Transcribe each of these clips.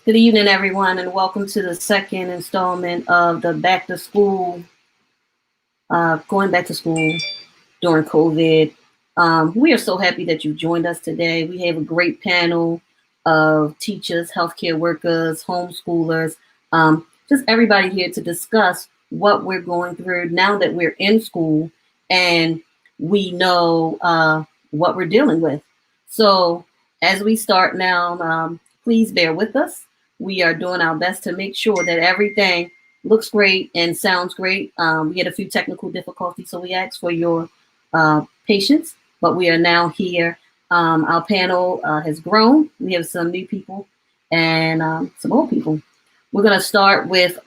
Good evening, everyone, and welcome to the second installment of the Back to School, going back to school during COVID. We are so happy that you joined us today. We have a great panel of teachers, healthcare workers, homeschoolers, just everybody here to discuss what we're going through now that we're in school and we know what we're dealing with. So, as we start now, please bear with us. We are doing our best to make sure that everything looks great and sounds great. We had a few technical difficulties, so we ask for your patience, but we are now here. Our panel has grown. We have some new people and some old people. We're going to start with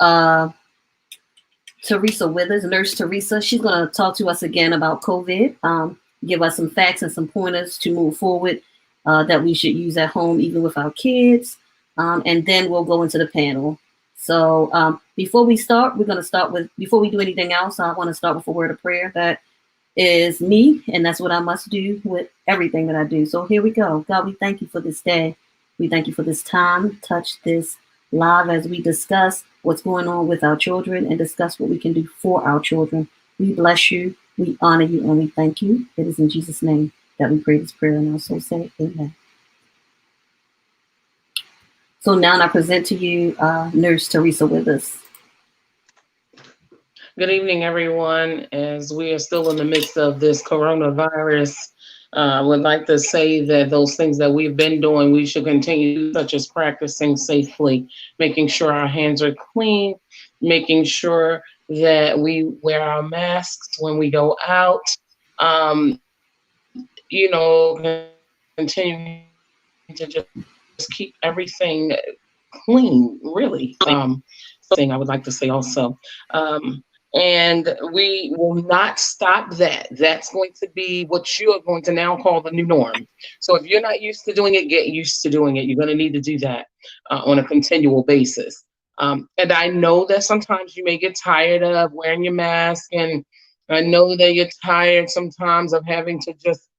Teresa Withers, Nurse Teresa. She's going to talk to us again about COVID, give us some facts and some pointers to move forward that we should use at home, even with our kids. And then we'll go into the panel. So before we start, we're going to start with, before we do anything else, I want to start with a word of prayer. That is me, and that's what I must do with everything that I do. So here we go. God, we thank you for this day. We thank you for this time. Touch this live as we discuss what's going on with our children and discuss what we can do for our children. We bless you, we honor you, and we thank you. It is in Jesus' name that we pray this prayer, and also say amen. So now I present to you Nurse Teresa Withers. Good evening, everyone. As we are still in the midst of this coronavirus, I would like to say that those things that we've been doing, we should continue, such as practicing safely, making sure our hands are clean, making sure that we wear our masks when we go out, continuing to just keep everything clean, really. Something I would like to say also. And we will not stop that. That's going to be what you are going to now call the new norm. So if you're not used to doing it, get used to doing it. You're going to need to do that on a continual basis. And I know that sometimes you may get tired of wearing your mask, and I know that you're tired sometimes of having to just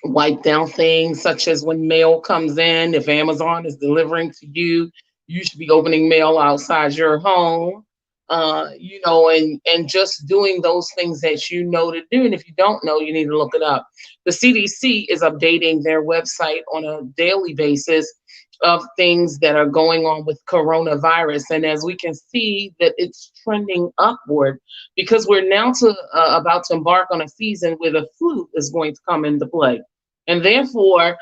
wipe down things, such as when mail comes in. If Amazon is delivering to you, you should be opening mail outside your home. And just doing those things that you know to do. And if you don't know, you need to look it up. The CDC is updating their website on a daily basis of things that are going on with coronavirus. And as we can see that it's trending upward, because we're now about to embark on a season where the flu is going to come into play. And therefore,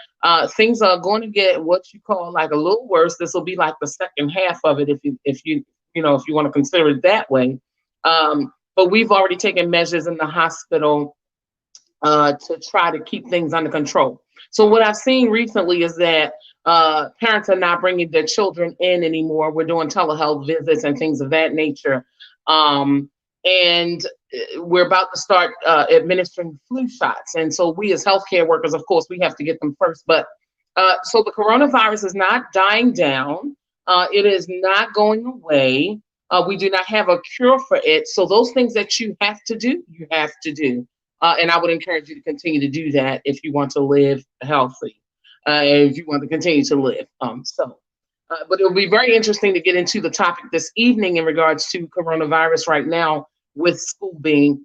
things are going to get what you call like a little worse. This will be like the second half of it, if you want to consider it that way. But we've already taken measures in the hospital to try to keep things under control. So what I've seen recently is that parents are not bringing their children in anymore. We're doing telehealth visits and things of that nature. And we're about to start administering flu shots. And so we as healthcare workers, of course, we have to get them first. But so the coronavirus is not dying down. It is not going away. We do not have a cure for it. So those things that you have to do, you have to do. And I would encourage you to continue to do that if you want to live healthy, if you want to continue to live. But it will be very interesting to get into the topic this evening in regards to coronavirus right now with school being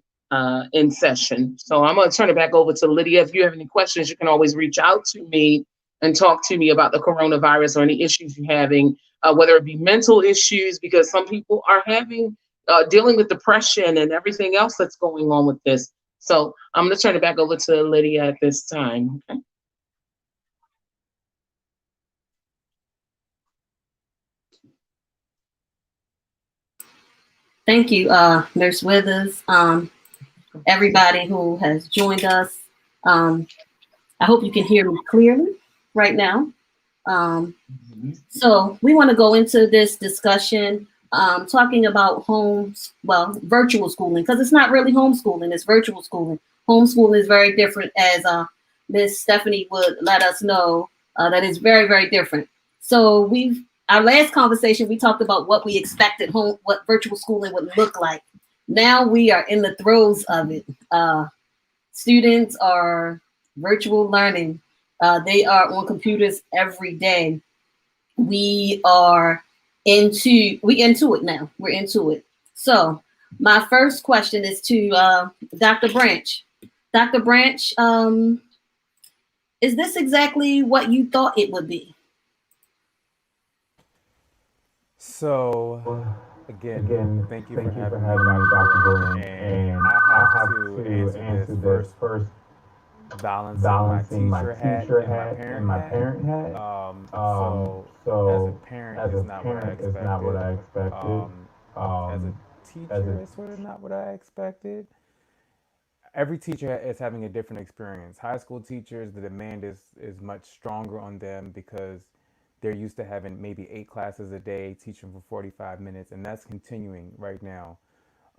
in session. So I'm going to turn it back over to Lydia. If you have any questions, you can always reach out to me and talk to me about the coronavirus or any issues you're having, whether it be mental issues, because some people are dealing with depression and everything else that's going on with this. So I'm going to turn it back over to Lydia at this time. Okay. Thank you, Nurse Withers. Everybody who has joined us. I hope you can hear me clearly right now. So we want to go into this discussion talking about virtual schooling, because it's not really homeschooling, it's virtual schooling. Homeschooling is very different, as Miss Stephanie would let us know, that is very, very different. So our last conversation, we talked about what we expected what virtual schooling would look like. Now we are in the throes of it. Students are virtual learning. They are on computers every day. we are into it now. We're into it. So my first question is to Dr. Branch. Dr. Branch, is this exactly what you thought it would be? So, again, Again, thank you for thank you for having me, having me, Dr. Dr. Bowen. Bowen. And And I I have have to to answer this answer this first, first, balancing my balancing my teacher hat teacher and my hat and my parent hat. parent hat. So, as a So parent, as is a not what I parent, it's not what expected. I expected. Um, as a Um, as teacher, a it's sort of not what I expected. Every teacher is having a different experience. High school teachers, the demand is much stronger on them because they're used to having maybe 8 classes a day, teaching for 45 minutes, and that's continuing right now.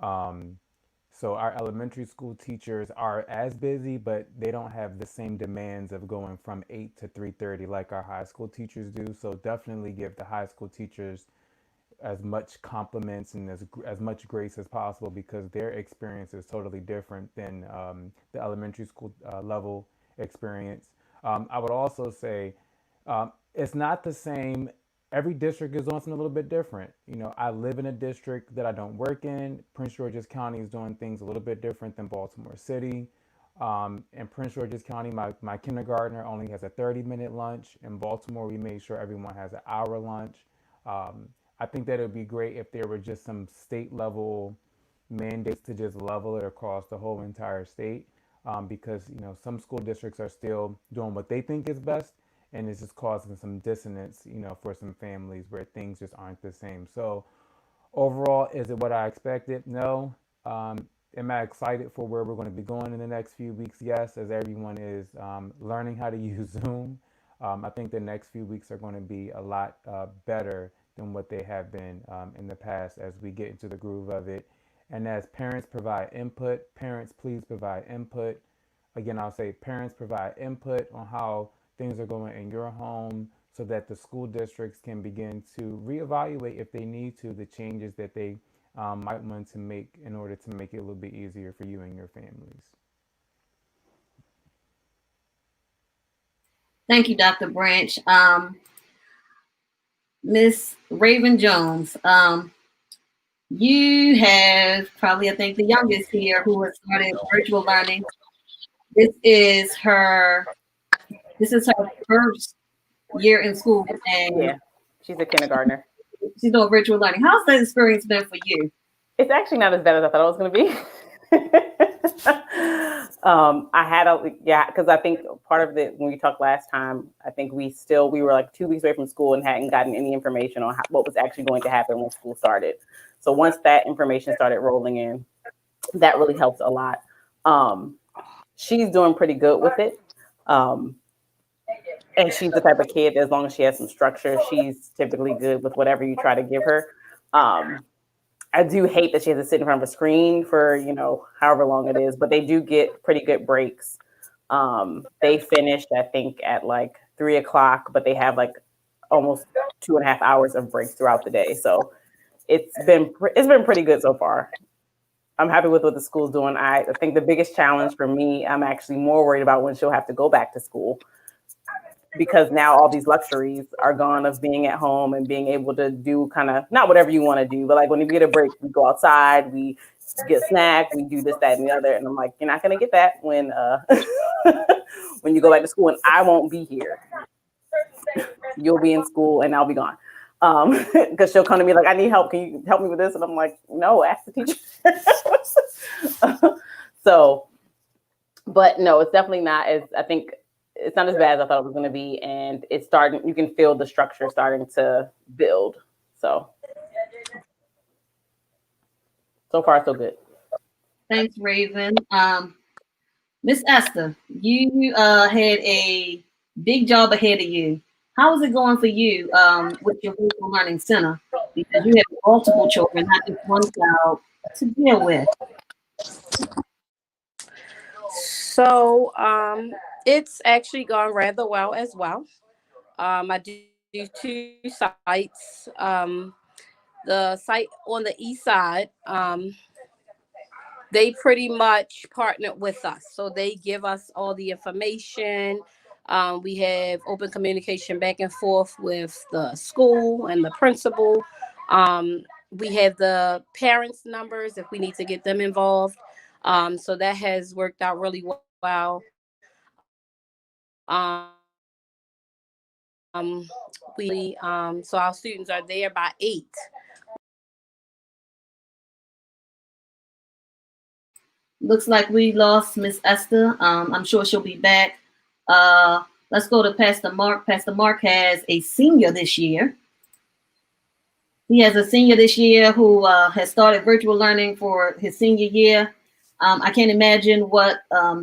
Um, so our elementary school teachers are as busy, but they don't have the same demands of going from 8 to 3:30 like our high school teachers do. So definitely give the high school teachers as much compliments and as much grace as possible because their experience is totally different than the elementary school level experience. I would also say it's not the same. Every district is doing something a little bit different. You know, I live in a district that I don't work in. Prince George's County is doing things a little bit different than Baltimore City. In Prince George's County, my kindergartner only has a 30-minute lunch. In Baltimore, we made sure everyone has an hour lunch. Um, I think that it would be great if there were just some state level mandates to just level it across the whole entire state, because you know some school districts are still doing what they think is best, and it's just causing some dissonance, you know, for some families where things just aren't the same. So overall, is it what I expected? No. Am I excited for where we're going to be going in the next few weeks? Yes, as everyone is learning how to use Zoom. I think the next few weeks are going to be a lot better than what they have been in the past as we get into the groove of it. And as parents provide input, parents please provide input. Again, I'll say parents provide input on how things are going in your home so that the school districts can begin to reevaluate if they need to the changes that they might want to make in order to make it a little bit easier for you and your families. Thank you, Dr. Branch. Miss Raven Jones, you have probably, I think, the youngest here who has started virtual learning. This is her. This is her first year in school, and Yeah, she's a kindergartner. she's doing virtual learning. How's that experience been for you? It's actually not as bad as I thought it was going to be. I had yeah, because I think part of it when we talked last time, I think we were like 2 weeks away from school and hadn't gotten any information on what was actually going to happen when school started. So once that information started rolling in, that really helped a lot. She's doing pretty good with it. Um, and she's the type of kid, as long as she has some structure, she's typically good with whatever you try to give her. I do hate that she has to sit in front of a screen for, however long it is, but they do get pretty good breaks. They finished, I think, at like 3 o'clock, but they have like almost 2.5 hours of breaks throughout the day. So it's been pretty good so far. I'm happy with what the school's doing. I think the biggest challenge for me, I'm actually more worried about when she'll have to go back to school, because now all these luxuries are gone of being at home and being able to do kind of not whatever you want to do, but like when you get a break, we go outside, we get a snack, we do this, that, and the other. And I'm like, you're not gonna get that when when you go back to school, and I won't be here. You'll be in school and I'll be gone. Because she'll come to me like, I need help. Can you help me with this? And I'm like, no, ask the teacher. So, but no, it's definitely not as I think it's not as bad as I thought it was going to be, and it's starting. You can feel the structure starting to build. So far so good. Thanks, Raven. Miss Esther, you had a big job ahead of you. How is it going for you with your virtual learning center? Because you have multiple children, not just one child to deal with. So it's actually gone rather well as well. I do 2 sites. The site on the east side, they pretty much partnered with us. So they give us all the information. We have open communication back and forth with the school and the principal. We have the parents' numbers if we need to get them involved. So that has worked out really well. So our students are there by 8. Looks like we lost Miss Esther. I'm sure she'll be back. Let's go to Pastor Mark. Pastor Mark has a senior this year. He has a senior this year who has started virtual learning for his senior year. I can't imagine what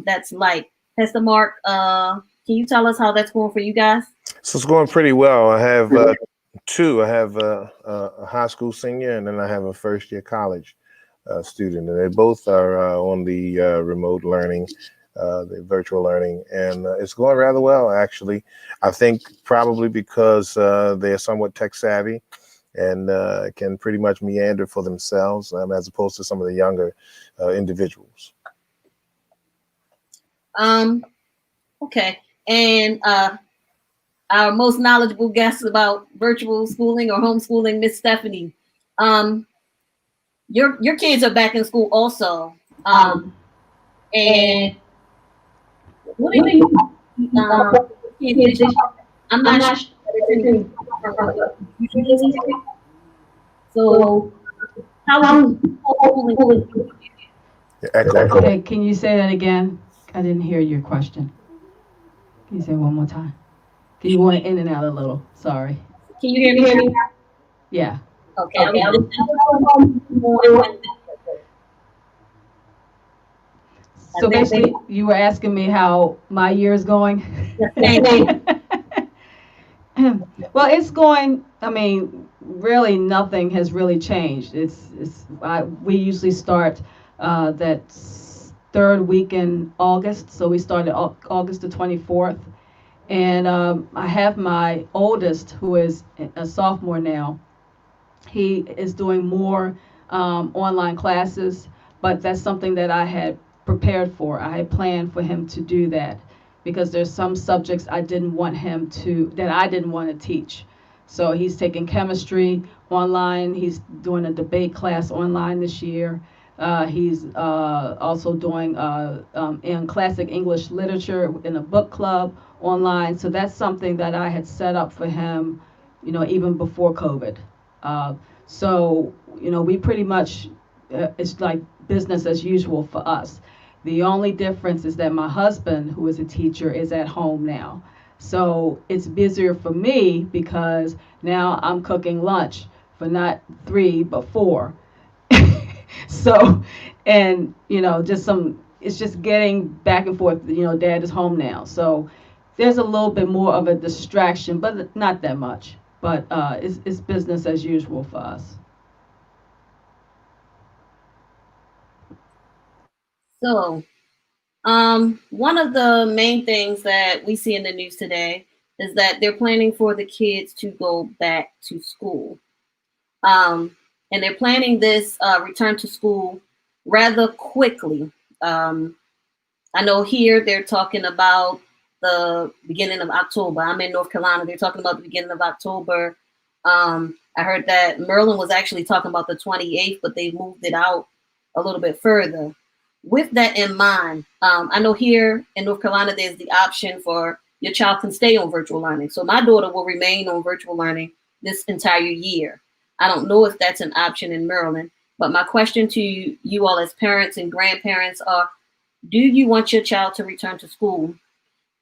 that's like. Pastor Mark, can you tell us how that's going for you guys? So it's going pretty well. I have two. I have a high school senior, and then I have a first year college student, and they both are on the remote learning, the virtual learning, and it's going rather well, actually. I think probably because they're somewhat tech savvy and can pretty much meander for themselves, as opposed to some of the younger individuals. Okay. And our most knowledgeable guest about virtual schooling or homeschooling, Miss Stephanie. Your kids are back in school also. And what do you I'm not sure. So how homeschooling? Okay, can you say that again? I didn't hear your question. Can you say it one more time? You went in and out a little. Sorry. Can you hear me? Yeah. Okay. So basically, you were asking me how my year is going? Well, it's going, I mean, really nothing has really changed. We usually start that third week in August. So we started August the 24th. And I have my oldest, who is a sophomore now. He is doing more online classes, but that's something that I had prepared for. I had planned for him to do that because there's some subjects I didn't want to teach. So he's taking chemistry online. He's doing a debate class online this year. He's also doing in classic English literature in a book club online. So that's something that I had set up for him, even before COVID. So, we pretty much, it's like business as usual for us. The only difference is that my husband, who is a teacher, is at home now. So it's busier for me because now I'm cooking lunch for not 3, but 4. So, and, it's just getting back and forth, dad is home now. So there's a little bit more of a distraction, but not that much. But it's business as usual for us. So, one of the main things that we see in the news today is that they're planning for the kids to go back to school. And they're planning this return to school rather quickly. I know here they're talking about the beginning of October. I'm in North Carolina. They're talking about the beginning of October. I heard that Maryland was actually talking about the 28th, but they moved it out a little bit further. With that in mind, I know here in North Carolina, there's the option for your child can stay on virtual learning. So my daughter will remain on virtual learning this entire year. I don't know if that's an option in Maryland, but my question to you all as parents and grandparents are, do you want your child to return to school?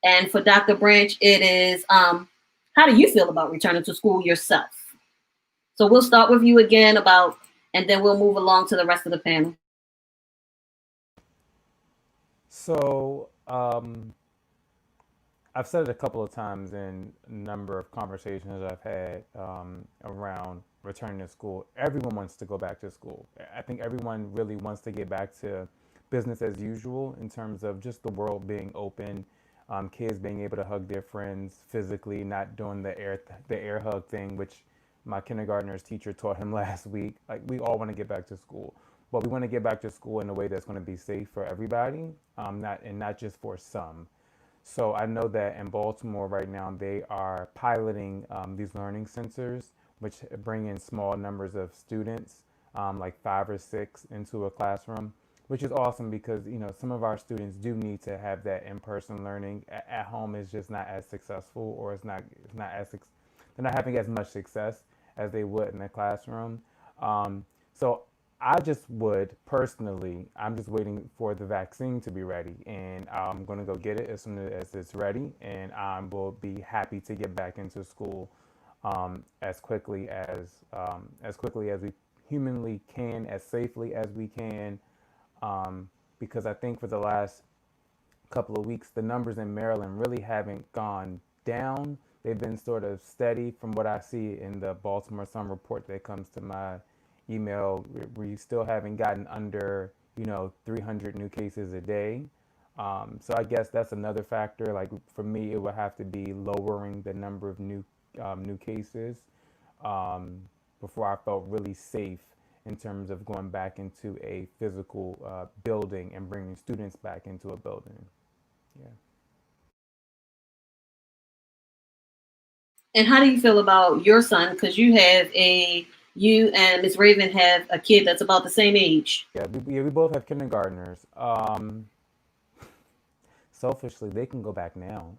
And for Dr. Branch, it is, how do you feel about returning to school yourself? So we'll start with you again and then we'll move along to the rest of the panel. So I've said it a couple of times in a number of conversations I've had around returning to school. Everyone wants to go back to school. I think everyone really wants to get back to business as usual in terms of just the world being open, kids being able to hug their friends physically, not doing the air hug thing, which my kindergartner's teacher taught him last week. Like, we all want to get back to school, but we want to get back to school in a way that's going to be safe for everybody, not just for some. So I know that in Baltimore right now, they are piloting these learning centers, which bring in small numbers of students, like 5 or 6 into a classroom, which is awesome because, some of our students do need to have that in-person learning. At home is just not as successful, or it's not as, they're not having as much success as they would in the classroom. So I just would personally, I'm just waiting for the vaccine to be ready, and I'm going to go get it as soon as it's ready, and I will be happy to get back into school as quickly as we humanly can, as safely as we can, because I think for the last couple of weeks, the numbers in Maryland really haven't gone down. They've been sort of steady from what I see in the Baltimore Sun report that comes to my email. We still haven't gotten under, 300 new cases a day. So I guess that's another factor. Like for me, it would have to be lowering the number of new cases before I felt really safe in terms of going back into a physical building and bringing students back into a building. Yeah. And how do you feel about your son? Because you and Miss Raven have a kid that's about the same age. Yeah, we both have kindergartners. Selfishly, they can go back now.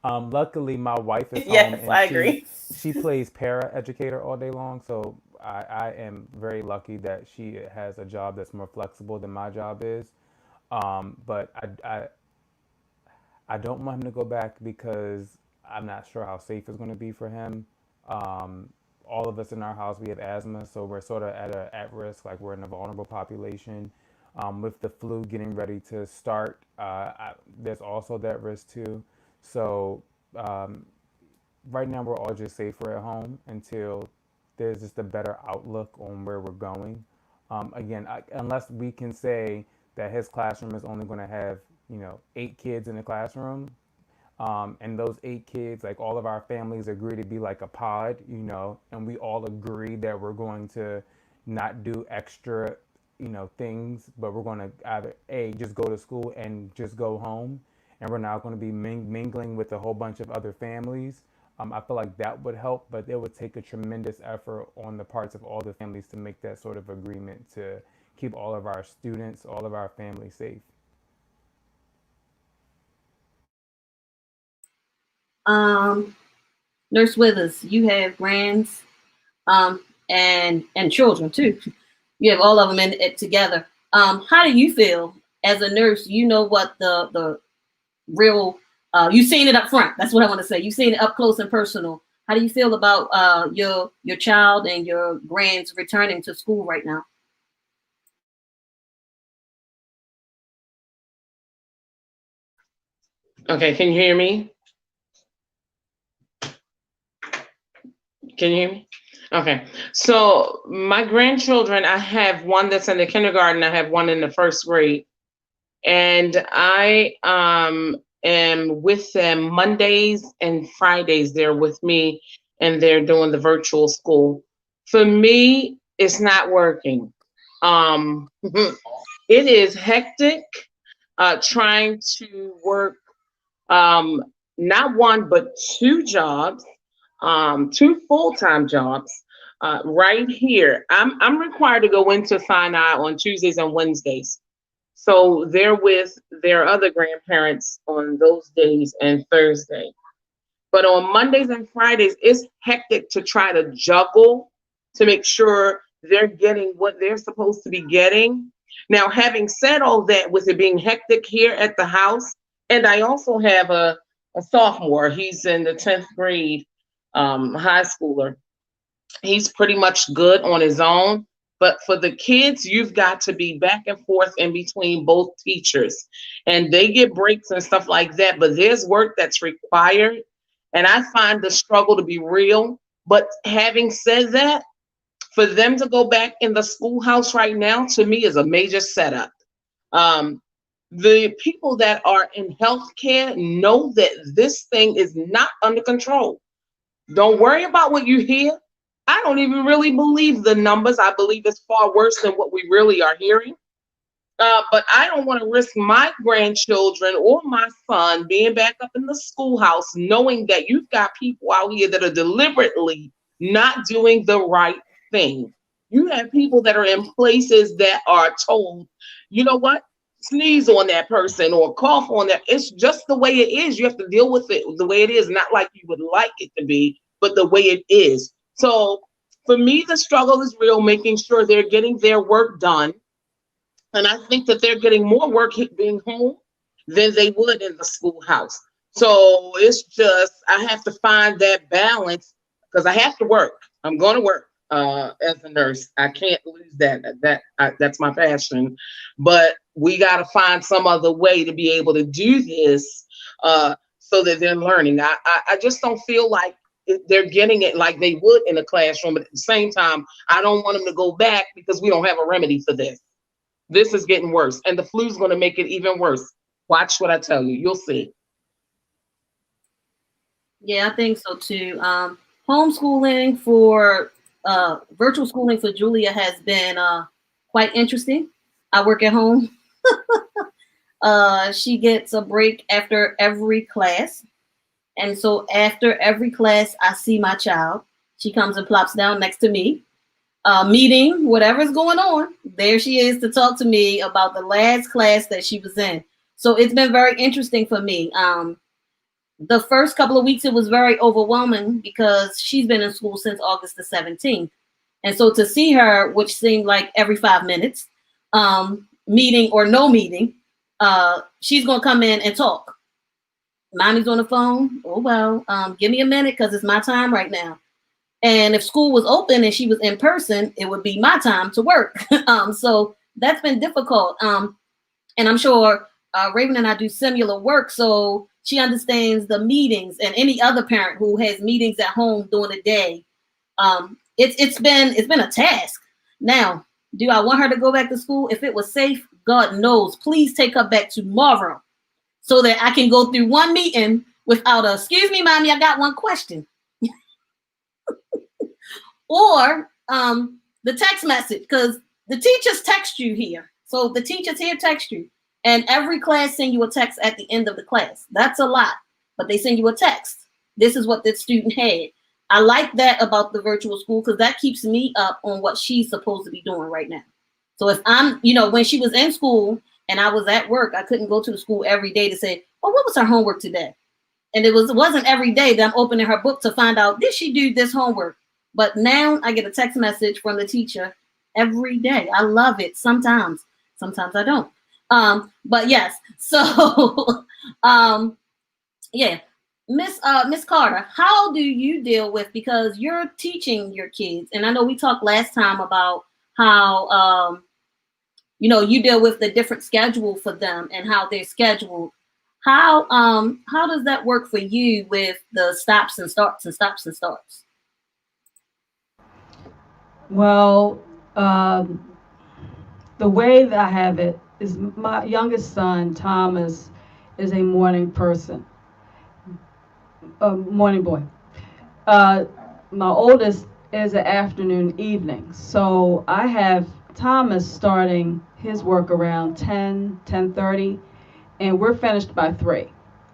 Luckily, my wife is home, Yes, and I agree. she plays para educator all day long. So I am very lucky that she has a job that's more flexible than my job is. But I don't want him to go back because I'm not sure how safe it's going to be for him. All of us in our house, we have asthma, so we're sort of at risk, like we're in a vulnerable population. With the flu getting ready to start, there's also that risk too. So right now, we're all just safer at home until there's just a better outlook on where we're going. Again, unless we can say that his classroom is only going to have, 8 kids in the classroom, and those 8 kids, like all of our families agree to be like a pod, and we all agree that we're going to not do extra, things, but we're going to either just go to school and just go home, and we're not going to be mingling with a whole bunch of other families. I feel like that would help, but it would take a tremendous effort on the parts of all the families to make that sort of agreement to keep all of our students, all of our families safe. Nurse Withers, you have grands, and children too. You have all of them in it together. How do you feel as a nurse? You know what the real you've seen it up front. That's what I want to say. You've seen it up close and personal. How do you feel about your child and your grands returning to school right now? Okay, can you hear me? Can you hear me? Okay, so my grandchildren, I have one that's in the kindergarten, I have one in the first grade, and I am with them Mondays and Fridays. They're with me, and they're doing the virtual school. For me, it's not working. It is hectic trying to work not one but 2 jobs, 2 full-time jobs right here. I'm required to go into Sinai on Tuesdays and Wednesdays. So they're with their other grandparents on those days and Thursday. But on Mondays and Fridays, it's hectic to try to juggle to make sure they're getting what they're supposed to be getting. Now, having said all that, with it being hectic here at the house, and I also have a sophomore, he's in the 10th grade, high schooler. He's pretty much good on his own. But for the kids, you've got to be back and forth in between both teachers. And they get breaks and stuff like that. But there's work that's required. And I find the struggle to be real. But having said that, for them to go back in the schoolhouse right now, to me, is a major setup. The people that are in healthcare know that this thing is not under control. Don't worry about what you hear. I don't even really believe the numbers. I believe it's far worse than what we really are hearing. But I don't want to risk my grandchildren or my son being back up in the schoolhouse knowing that you've got people out here that are deliberately not doing the right thing. You have people that are in places that are told, you know what, sneeze on that person or cough on that. It's just the way it is. You have to deal with it the way it is, not like you would like it to be, but the way it is. So for me, the struggle is real, making sure they're getting their work done. And I think that they're getting more work being home than they would in the schoolhouse. So it's just, I have to find that balance because I have to work. I'm going to work as a nurse. I can't lose that. That's my passion. But we got to find some other way to be able to do this so that they're learning. I just don't feel like they're getting it like they would in a classroom. But at the same time, I don't want them to go back because we don't have a remedy for this. This is getting worse, and the flu's going to make it even worse. Watch what I tell you. You'll see. Yeah, I think so too. Homeschooling for virtual schooling for Julia has been quite interesting. I work at home. She gets a break after every class. And so after every class, I see my child. She comes and plops down next to me. Meeting, whatever's going on, there she is to talk to me about the last class that she was in. So it's been very interesting for me. The first couple of weeks, it was very overwhelming because she's been in school since August the 17th. And so to see her, which seemed like every 5 minutes, meeting or no meeting, she's going to come in and talk. Mommy's on the phone. Oh, well, give me a minute because it's my time right now. And if school was open and she was in person, it would be my time to work. So that's been difficult. And I'm sure Raven and I do similar work. So she understands the meetings, and any other parent who has meetings at home during the day. It's been a task. Now, do I want her to go back to school? If it was safe, God knows, please take her back tomorrow so that I can go through one meeting without a, excuse me, mommy, I got one question. Or the text message, because the teachers text you here. So the teachers here text you, and every class send you a text at the end of the class. That's a lot, but they send you a text. This is what the student had. I like that about the virtual school because that keeps me up on what she's supposed to be doing right now. So if I'm, when she was in school and I was at work, I couldn't go to the school every day to say, oh, what was her homework today? And it wasn't every day that I'm opening her book to find out, did she do this homework? But now I get a text message from the teacher every day. I love it. Sometimes I don't. But yes, so yeah. Miss Carter, how do you deal with, because you're teaching your kids, and I know we talked last time about how you deal with the different schedule for them and how they're scheduled. How does that work for you with the stops and starts and stops and starts? Well, the way that I have it is my youngest son, Thomas, is a morning person, a morning boy. My oldest is an afternoon evening. So I have Thomas starting his work around 10:30, and we're finished by 3,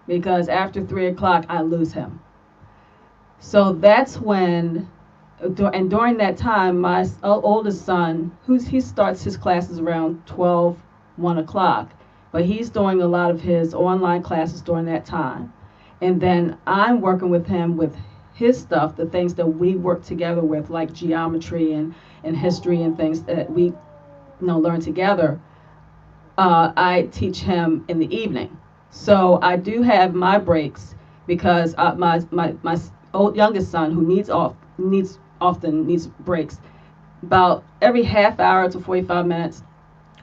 because after 3 o'clock, I lose him. So that's when, and during that time, my oldest son, he starts his classes around 12, 1 o'clock, but he's doing a lot of his online classes during that time. And then I'm working with him with his stuff, the things that we work together with, like geometry and history and things that we learn together. I teach him in the evening. So I do have my breaks, because my youngest son, who often needs breaks, about every half hour to 45 minutes,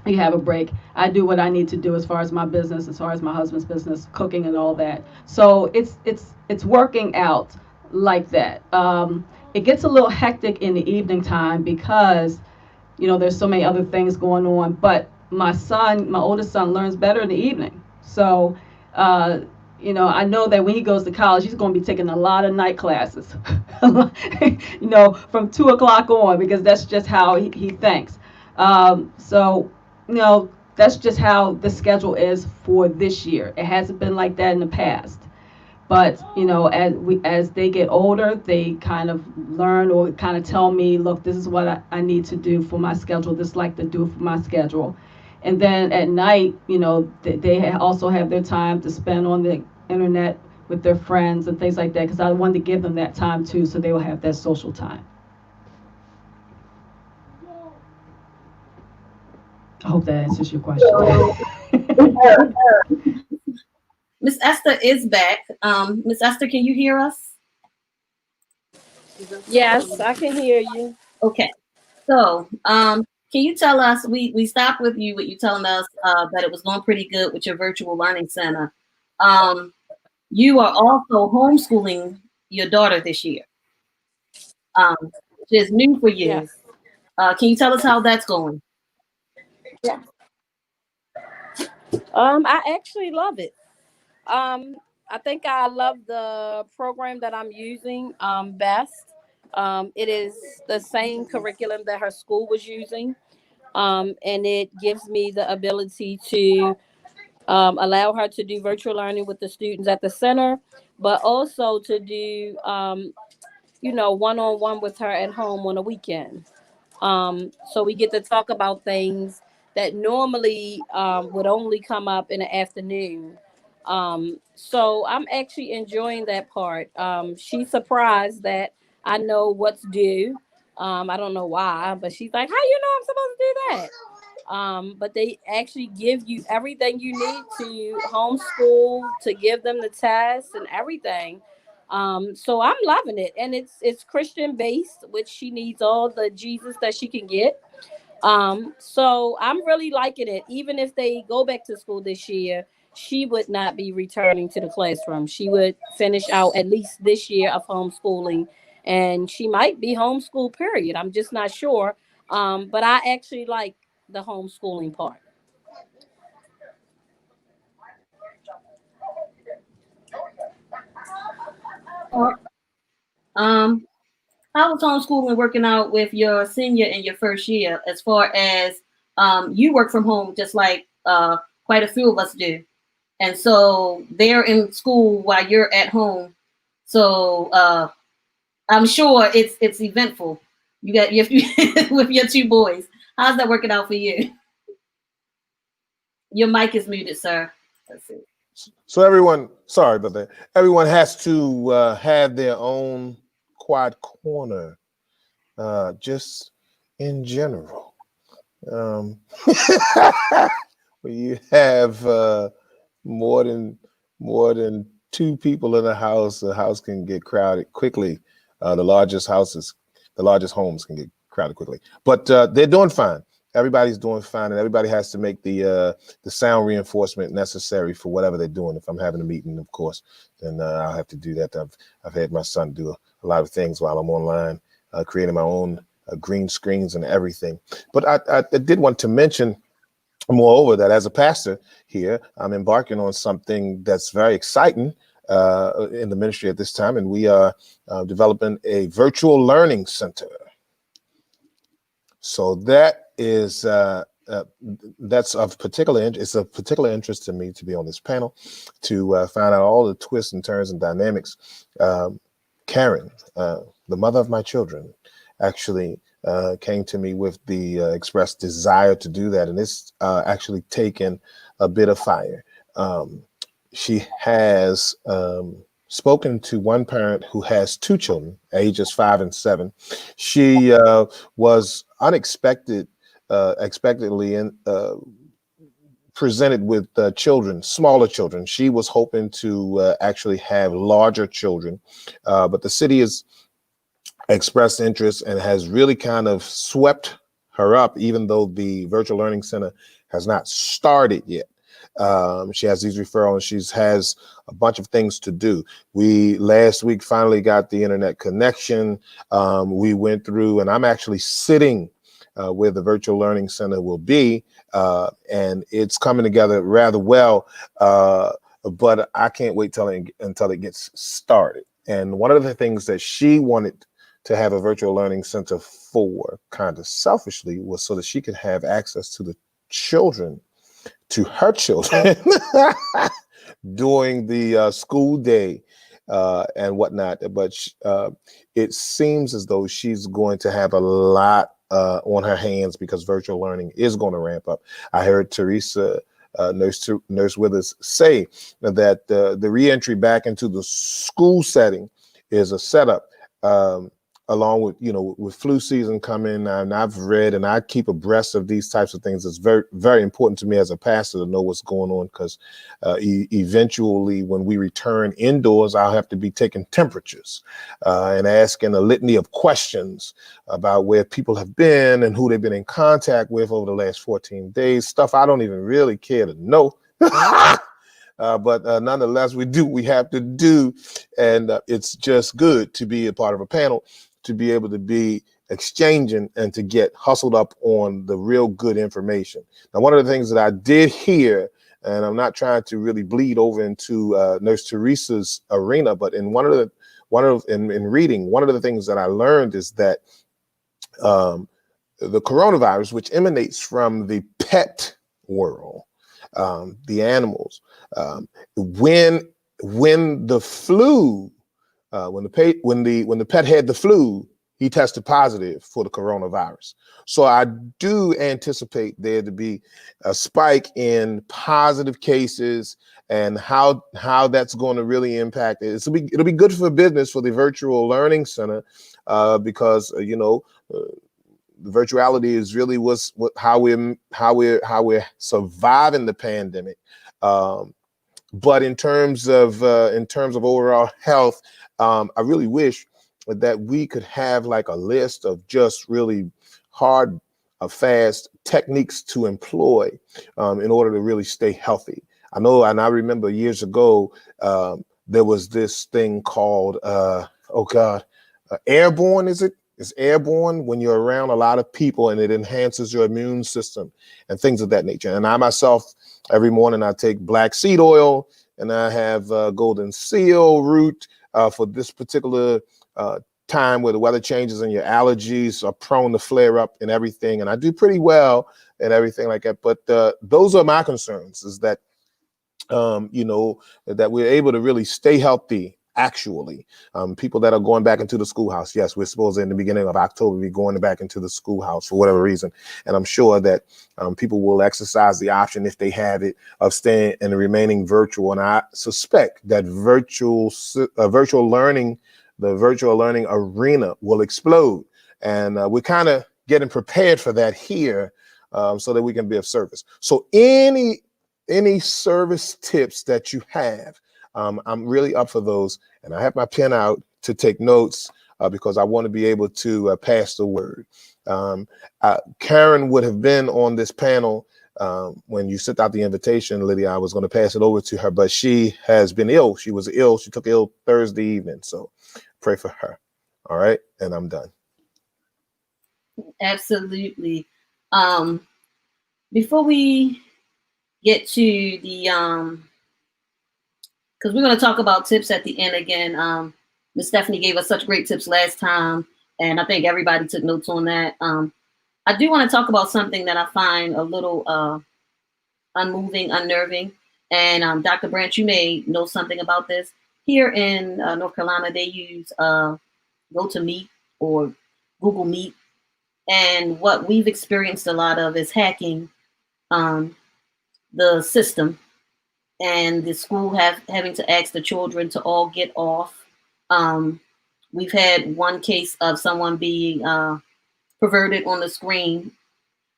we have a break. I do what I need to do as far as my business, as far as my husband's business, cooking and all that. So it's working out like that. It gets a little hectic in the evening time because there's so many other things going on. But my oldest son, learns better in the evening. So I know that when he goes to college, he's going to be taking a lot of night classes, from 2 o'clock on, because that's just how he thinks. So that's just how the schedule is for this year. It hasn't been like that in the past. But as they get older, they kind of learn or kind of tell me, look, this is what I need to do for my schedule. This is like to do for my schedule. And then at night, they also have their time to spend on the internet with their friends and things like that, because I wanted to give them that time too, so they will have that social time. I hope that answers your question. Miss Esther is back. Miss Esther, can you hear us? Yes, I can hear you. Okay. So, can you tell us, we stopped with you telling us that it was going pretty good with your virtual learning center. You are also homeschooling your daughter this year, which is new for you. Yes. Can you tell us how that's going? Yeah. I actually love it. I think I love the program that I'm using best. It is the same curriculum that her school was using, and it gives me the ability to allow her to do virtual learning with the students at the center, but also to do one-on-one with her at home on a weekend. So we get to talk about things that normally would only come up in the afternoon. So I'm actually enjoying that part. She's surprised that I know what's due. I don't know why, but she's like, how you know I'm supposed to do that? But they actually give you everything you need to homeschool, to give them the tests and everything. So I'm loving it, and it's Christian based, which she needs all the Jesus that she can get. So I'm really liking it. Even if they go back to school this year, she would not be returning to the classroom. She would finish out at least this year of homeschooling, and she might be homeschooled, period. I'm just not sure. But I actually like the homeschooling part. Um, how was homeschooling working out with your senior and your first year, as far as you work from home just like quite a few of us do, and so they're in school while you're at home. So I'm sure it's eventful. You have to with your two boys. How's that working out for you? Your mic is muted, sir. Let's see. So everyone, sorry about that. Everyone has to have their own quiet corner, just in general. When you have more than two people in a house, the house can get crowded quickly. The largest homes can get crowded quickly. But they're doing fine. Everybody's doing fine, and everybody has to make the sound reinforcement necessary for whatever they're doing. If I'm having a meeting, of course, then I'll have to do that. I've had my son do a lot of things while I'm online, creating my own green screens and everything. But I did want to mention, moreover, that as a pastor here, I'm embarking on something that's very exciting in the ministry at this time, and we are developing a virtual learning center. So that is that's of particular interest. It's of particular interest to me to be on this panel to find out all the twists and turns and dynamics. Karen, the mother of my children, actually came to me with the expressed desire to do that, and it's actually taken a bit of fire. She has spoken to one parent who has two children, ages 5 and 7. She was expectedly presented with children, smaller children. She was hoping to actually have larger children, but the city has expressed interest and has really kind of swept her up, even though the virtual learning center has not started yet. She has these referrals. She has a bunch of things to do. We last week finally got the internet connection. We went through, and I'm actually sitting where the virtual learning center will be, and it's coming together rather well. But I can't wait until it gets started. And one of the things that she wanted to have a virtual learning center for, kind of selfishly, was so that she could have access to the children to her children during the school day and whatnot. But it seems as though she's going to have a lot on her hands because virtual learning is going to ramp up. I heard Teresa, Nurse Withers, say that the reentry back into the school setting is a setup. Along with, with flu season coming, and I've read and I keep abreast of these types of things. It's very, very important to me as a pastor to know what's going on, because eventually when we return indoors, I'll have to be taking temperatures and asking a litany of questions about where people have been and who they've been in contact with over the last 14 days, stuff I don't even really care to know. But nonetheless, we have to do, and it's just good to be a part of a panel, to be able to be exchanging and to get hustled up on the real good information. Now, one of the things that I did hear, and I'm not trying to really bleed over into Nurse Teresa's arena, but in in reading, one of the things that I learned is that the coronavirus, which emanates from the pet world, the animals, when the flu, when the pet had the flu, he tested positive for the coronavirus. So I do anticipate there to be a spike in positive cases, and how that's going to really impact it. It'll be good for business for the virtual learning center, because the virtuality is really how we're surviving the pandemic. But in terms of overall health, I really wish that we could have like a list of just really hard, fast techniques to employ in order to really stay healthy. I know, and I remember years ago, there was this thing called, airborne, is it? It's airborne when you're around a lot of people, and it enhances your immune system and things of that nature. And I myself, every morning I take black seed oil, and I have golden seal root for this particular time where the weather changes and your allergies are prone to flare up and everything. And I do pretty well and everything like that. But those are my concerns, is that, that we're able to really stay healthy. Actually, people that are going back into the schoolhouse, yes, we're supposed to in the beginning of October be going back into the schoolhouse for whatever reason. And I'm sure that people will exercise the option, if they have it, of staying and remaining virtual. And I suspect that virtual learning, the virtual learning arena, will explode. And we're kind of getting prepared for that here, so that we can be of service. So any service tips that you have, I'm really up for those, and I have my pen out to take notes because I want to be able to pass the word. Karen would have been on this panel when you sent out the invitation, Lydia. I was going to pass it over to her, but she has been ill. She was ill. She took ill Thursday evening, so pray for her. All right, and I'm done. Absolutely. Before we get to the because we're going to talk about tips at the end again. Ms. Stephanie gave us such great tips last time, and I think everybody took notes on that. I do want to talk about something that I find a little unmoving, unnerving, and Dr. Branch, you may know something about this. Here in North Carolina, they use GoToMeet or Google Meet, and what we've experienced a lot of is hacking the system, and the school having to ask the children to all get off. We've had one case of someone being perverted on the screen.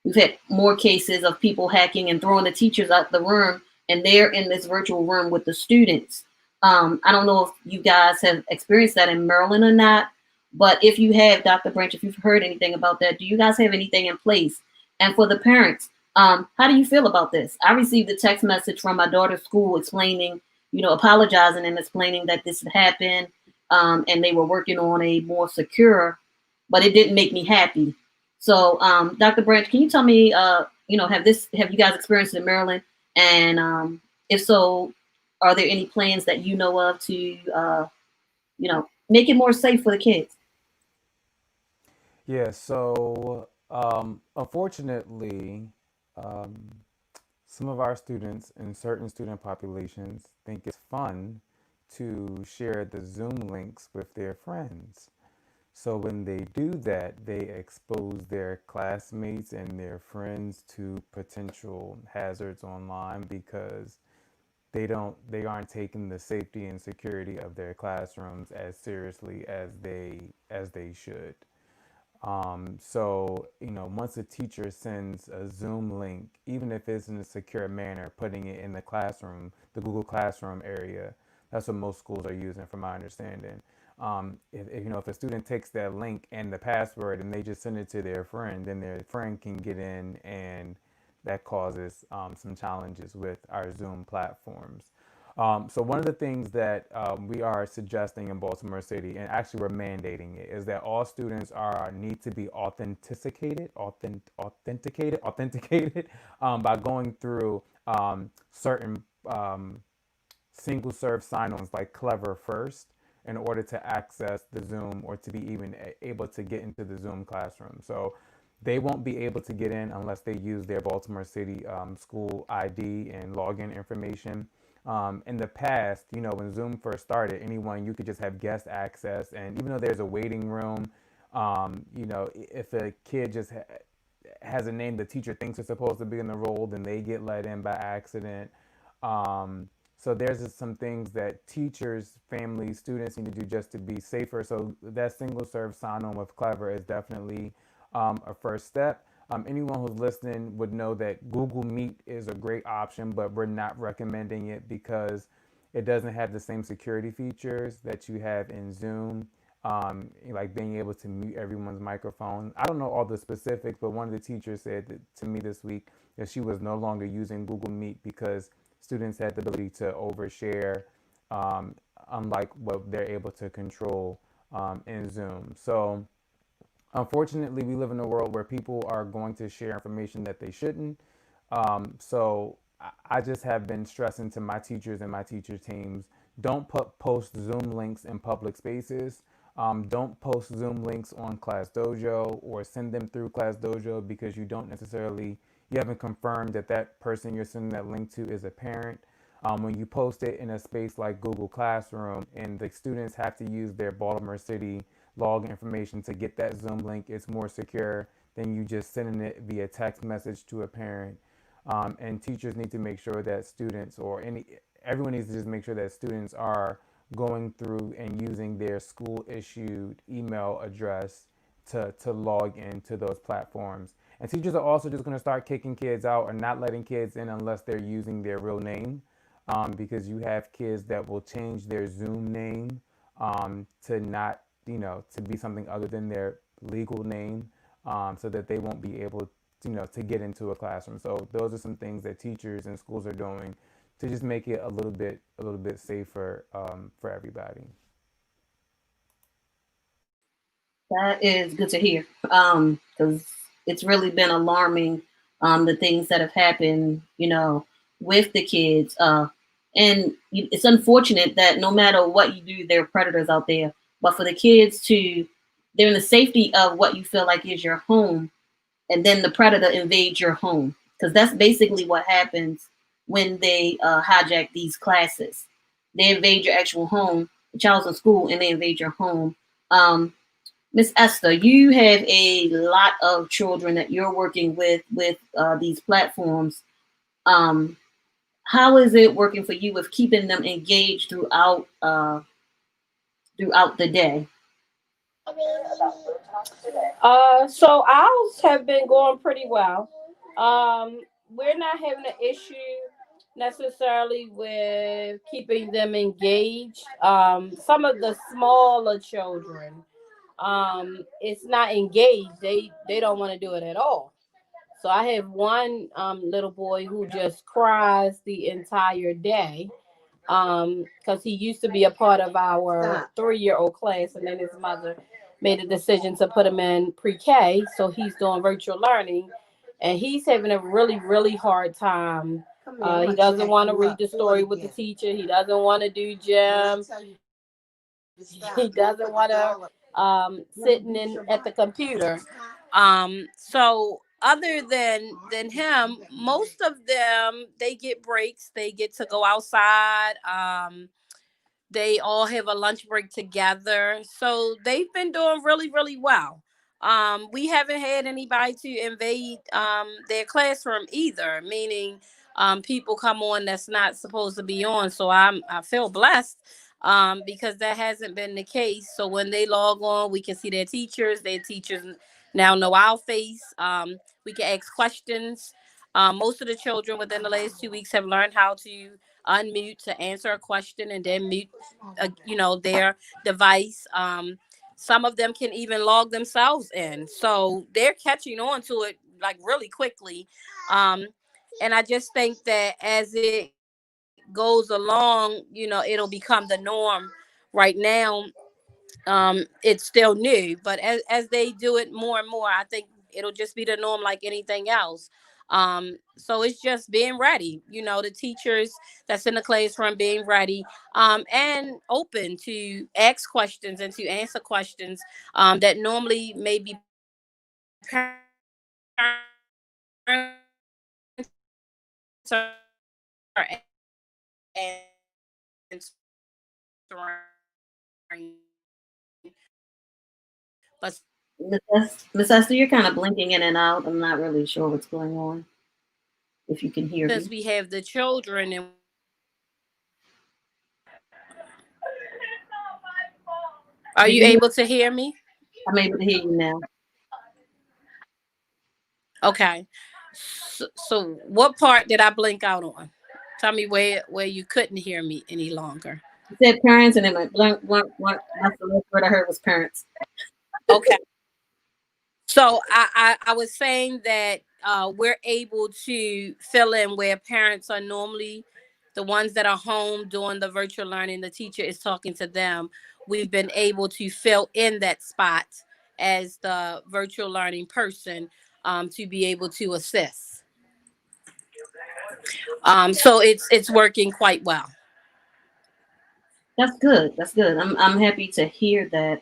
We've had more cases of people hacking and throwing the teachers out the room, and they're in this virtual room with the students. I don't know if you guys have experienced that in Maryland or not, but if you have, Dr. Branch, if you've heard anything about that, do you guys have anything in place? And for the parents, how do you feel about this? I received a text message from my daughter's school explaining, apologizing and explaining that this had happened, and they were working on a more secure, but it didn't make me happy. So, Dr. Branch, can you tell me, have you guys experienced it in Maryland? And if so, are there any plans that you know of to, make it more safe for the kids? Yeah, so unfortunately, some of our students in certain student populations think it's fun to share the Zoom links with their friends. So when they do that, they expose their classmates and their friends to potential hazards online because they aren't taking the safety and security of their classrooms as seriously as they should. So, once a teacher sends a Zoom link, even if it's in a secure manner, putting it in the classroom, the Google Classroom area, that's what most schools are using, from my understanding. If a student takes that link and the password and they just send it to their friend, then their friend can get in, and that causes some challenges with our Zoom platforms. So one of the things that we are suggesting in Baltimore City, and actually we're mandating it, is that all students need to be authenticated by going through certain single serve sign-ons like Clever First in order to access the Zoom or to be even able to get into the Zoom classroom. So they won't be able to get in unless they use their Baltimore City school ID and login information. In the past, when Zoom first started, you could just have guest access. And even though there's a waiting room, if a kid just has a name the teacher thinks is supposed to be in the role, then they get let in by accident. So there's just some things that teachers, families, students need to do just to be safer. So that single serve sign-on with Clever is definitely a first step. Anyone who's listening would know that Google Meet is a great option, but we're not recommending it because it doesn't have the same security features that you have in Zoom, like being able to mute everyone's microphone. I don't know all the specifics, but one of the teachers said to me this week that she was no longer using Google Meet because students had the ability to overshare, unlike what they're able to control in Zoom. So unfortunately, we live in a world where people are going to share information that they shouldn't. So I just have been stressing to my teachers and my teacher teams, don't post Zoom links in public spaces. Don't post Zoom links on ClassDojo or send them through ClassDojo because you haven't confirmed that person you're sending that link to is a parent. When you post it in a space like Google Classroom and the students have to use their Baltimore City login information to get that Zoom link, it's more secure than you just sending it via text message to a parent. And teachers need to make sure that everyone needs to just make sure that students are going through and using their school issued email address to log into those platforms. And teachers are also just going to start kicking kids out or not letting kids in unless they're using their real name, because you have kids that will change their Zoom name to not, to be something other than their legal name, so that they won't be able to get into a classroom. So those are some things that teachers and schools are doing to just make it a little bit safer for everybody. That is good to hear, because it's really been alarming, the things that have happened, with the kids. And it's unfortunate that no matter what you do, there are predators out there. But for the kids they're in the safety of what you feel like is your home, and then the predator invades your home, because that's basically what happens when they hijack these classes. They invade your actual home. The child's in school, and they invade your home. Miss Esther, you have a lot of children that you're working with these platforms. How is it working for you with keeping them engaged throughout the day? So ours have been going pretty well. We're not having an issue necessarily with keeping them engaged. Some of the smaller children, it's not engaged. They don't want to do it at all. So I have one little boy who just cries the entire day, because he used to be a part of our 3-year-old class, and then his mother made a decision to put him in pre-K, so he's doing virtual learning, and he's having a really, really hard time. He doesn't want to read the story with the teacher. He doesn't want to do gym. He doesn't want to sitting in at the computer. So other than him, most of them, they get breaks. They get to go outside. They all have a lunch break together. So they've been doing really, really well. We haven't had anybody to invade their classroom either, meaning people come on that's not supposed to be on. So I feel blessed because that hasn't been the case. So when they log on, we can see their teachers. Their teachers now know our face. We can ask questions. Most of the children within the last 2 weeks have learned how to unmute to answer a question and then mute their device. Some of them can even log themselves in, so they're catching on to it like really quickly. And I just think that as it goes along, it'll become the norm. Right now, it's still new, but as they do it more and more, I think it'll just be the norm like anything else. So it's just being ready, the teachers that's in the classroom being ready, and open to ask questions and to answer questions that normally maybe parents are answering. But Miss Esther, you're kind of blinking in and out. I'm not really sure what's going on. If you can hear since me. we have the children and are you able to hear me? I'm able to hear you now. Okay. So what part did I blink out on? Tell me where you couldn't hear me any longer. You said parents, and then like blank. That's the last word I heard was parents. Okay. So I was saying that we're able to fill in where parents are normally the ones that are home doing the virtual learning. The teacher is talking to them. We've been able to fill in that spot as the virtual learning person to be able to assist. So it's working quite well. That's good. That's good. I'm happy to hear that.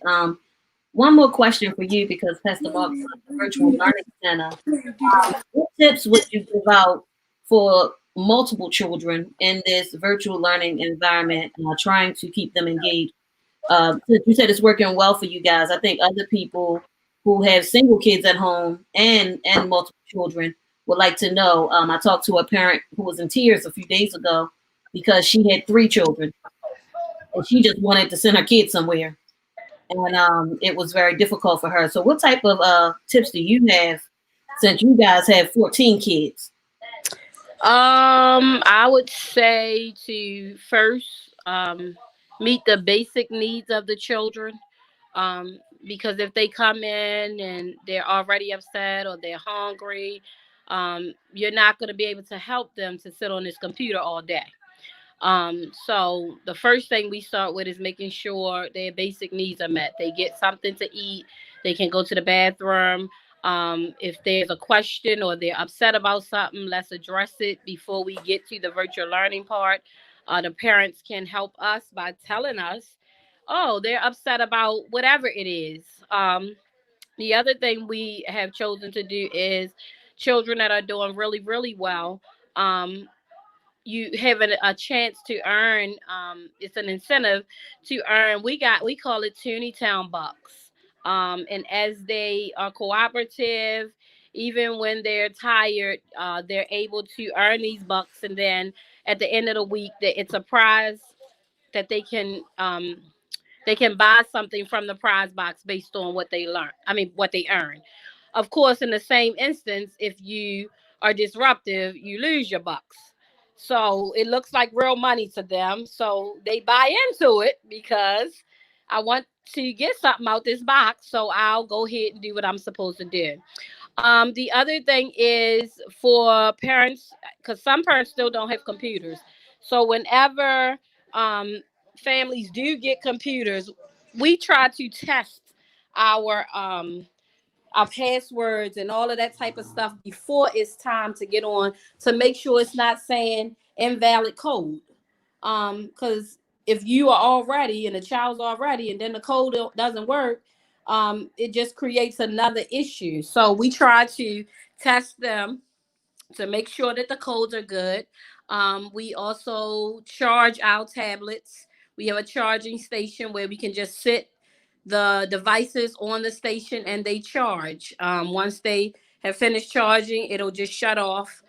One more question for you, because Pastor Mark is at the Virtual Learning Center. What tips would you give out for multiple children in this virtual learning environment, trying to keep them engaged? You said it's working well for you guys. I think other people who have single kids at home and multiple children would like to know. I talked to a parent who was in tears a few days ago because she had 3 children and she just wanted to send her kids somewhere. And it was very difficult for her. So what type of tips do you have, since you guys have 14 kids? I would say to first meet the basic needs of the children. Because if they come in and they're already upset or they're hungry, you're not going to be able to help them to sit on this computer all day. So the first thing we start with is making sure their basic needs are met. They get something to eat. They can go to the bathroom. If there's a question or they're upset about something, let's address it before we get to the virtual learning part. The parents can help us by telling us, oh, they're upset about whatever it is. The other thing we have chosen to do is children that are doing really, really well. You have a chance to earn, it's an incentive to earn, we call it Tooneytown bucks, and as they are cooperative, even when they're tired, they're able to earn these bucks, and then at the end of the week it's a prize that they can buy something from the prize box based on what they what they earn. Of course, in the same instance, if you are disruptive, you lose your bucks. So it looks like real money to them. So they buy into it because I want to get something out this box. So I'll go ahead and do what I'm supposed to do. The other thing is for parents, because some parents still don't have computers. So whenever families do get computers, we try to test our passwords and all of that type of stuff before it's time to get on, to make sure it's not saying invalid code. Because if you are all ready and the child's all ready and then the code doesn't work, it just creates another issue. So we try to test them to make sure that the codes are good. We also charge our tablets. We have a charging station where we can just sit the devices on the station and they charge. Once they have finished charging, it'll just shut off,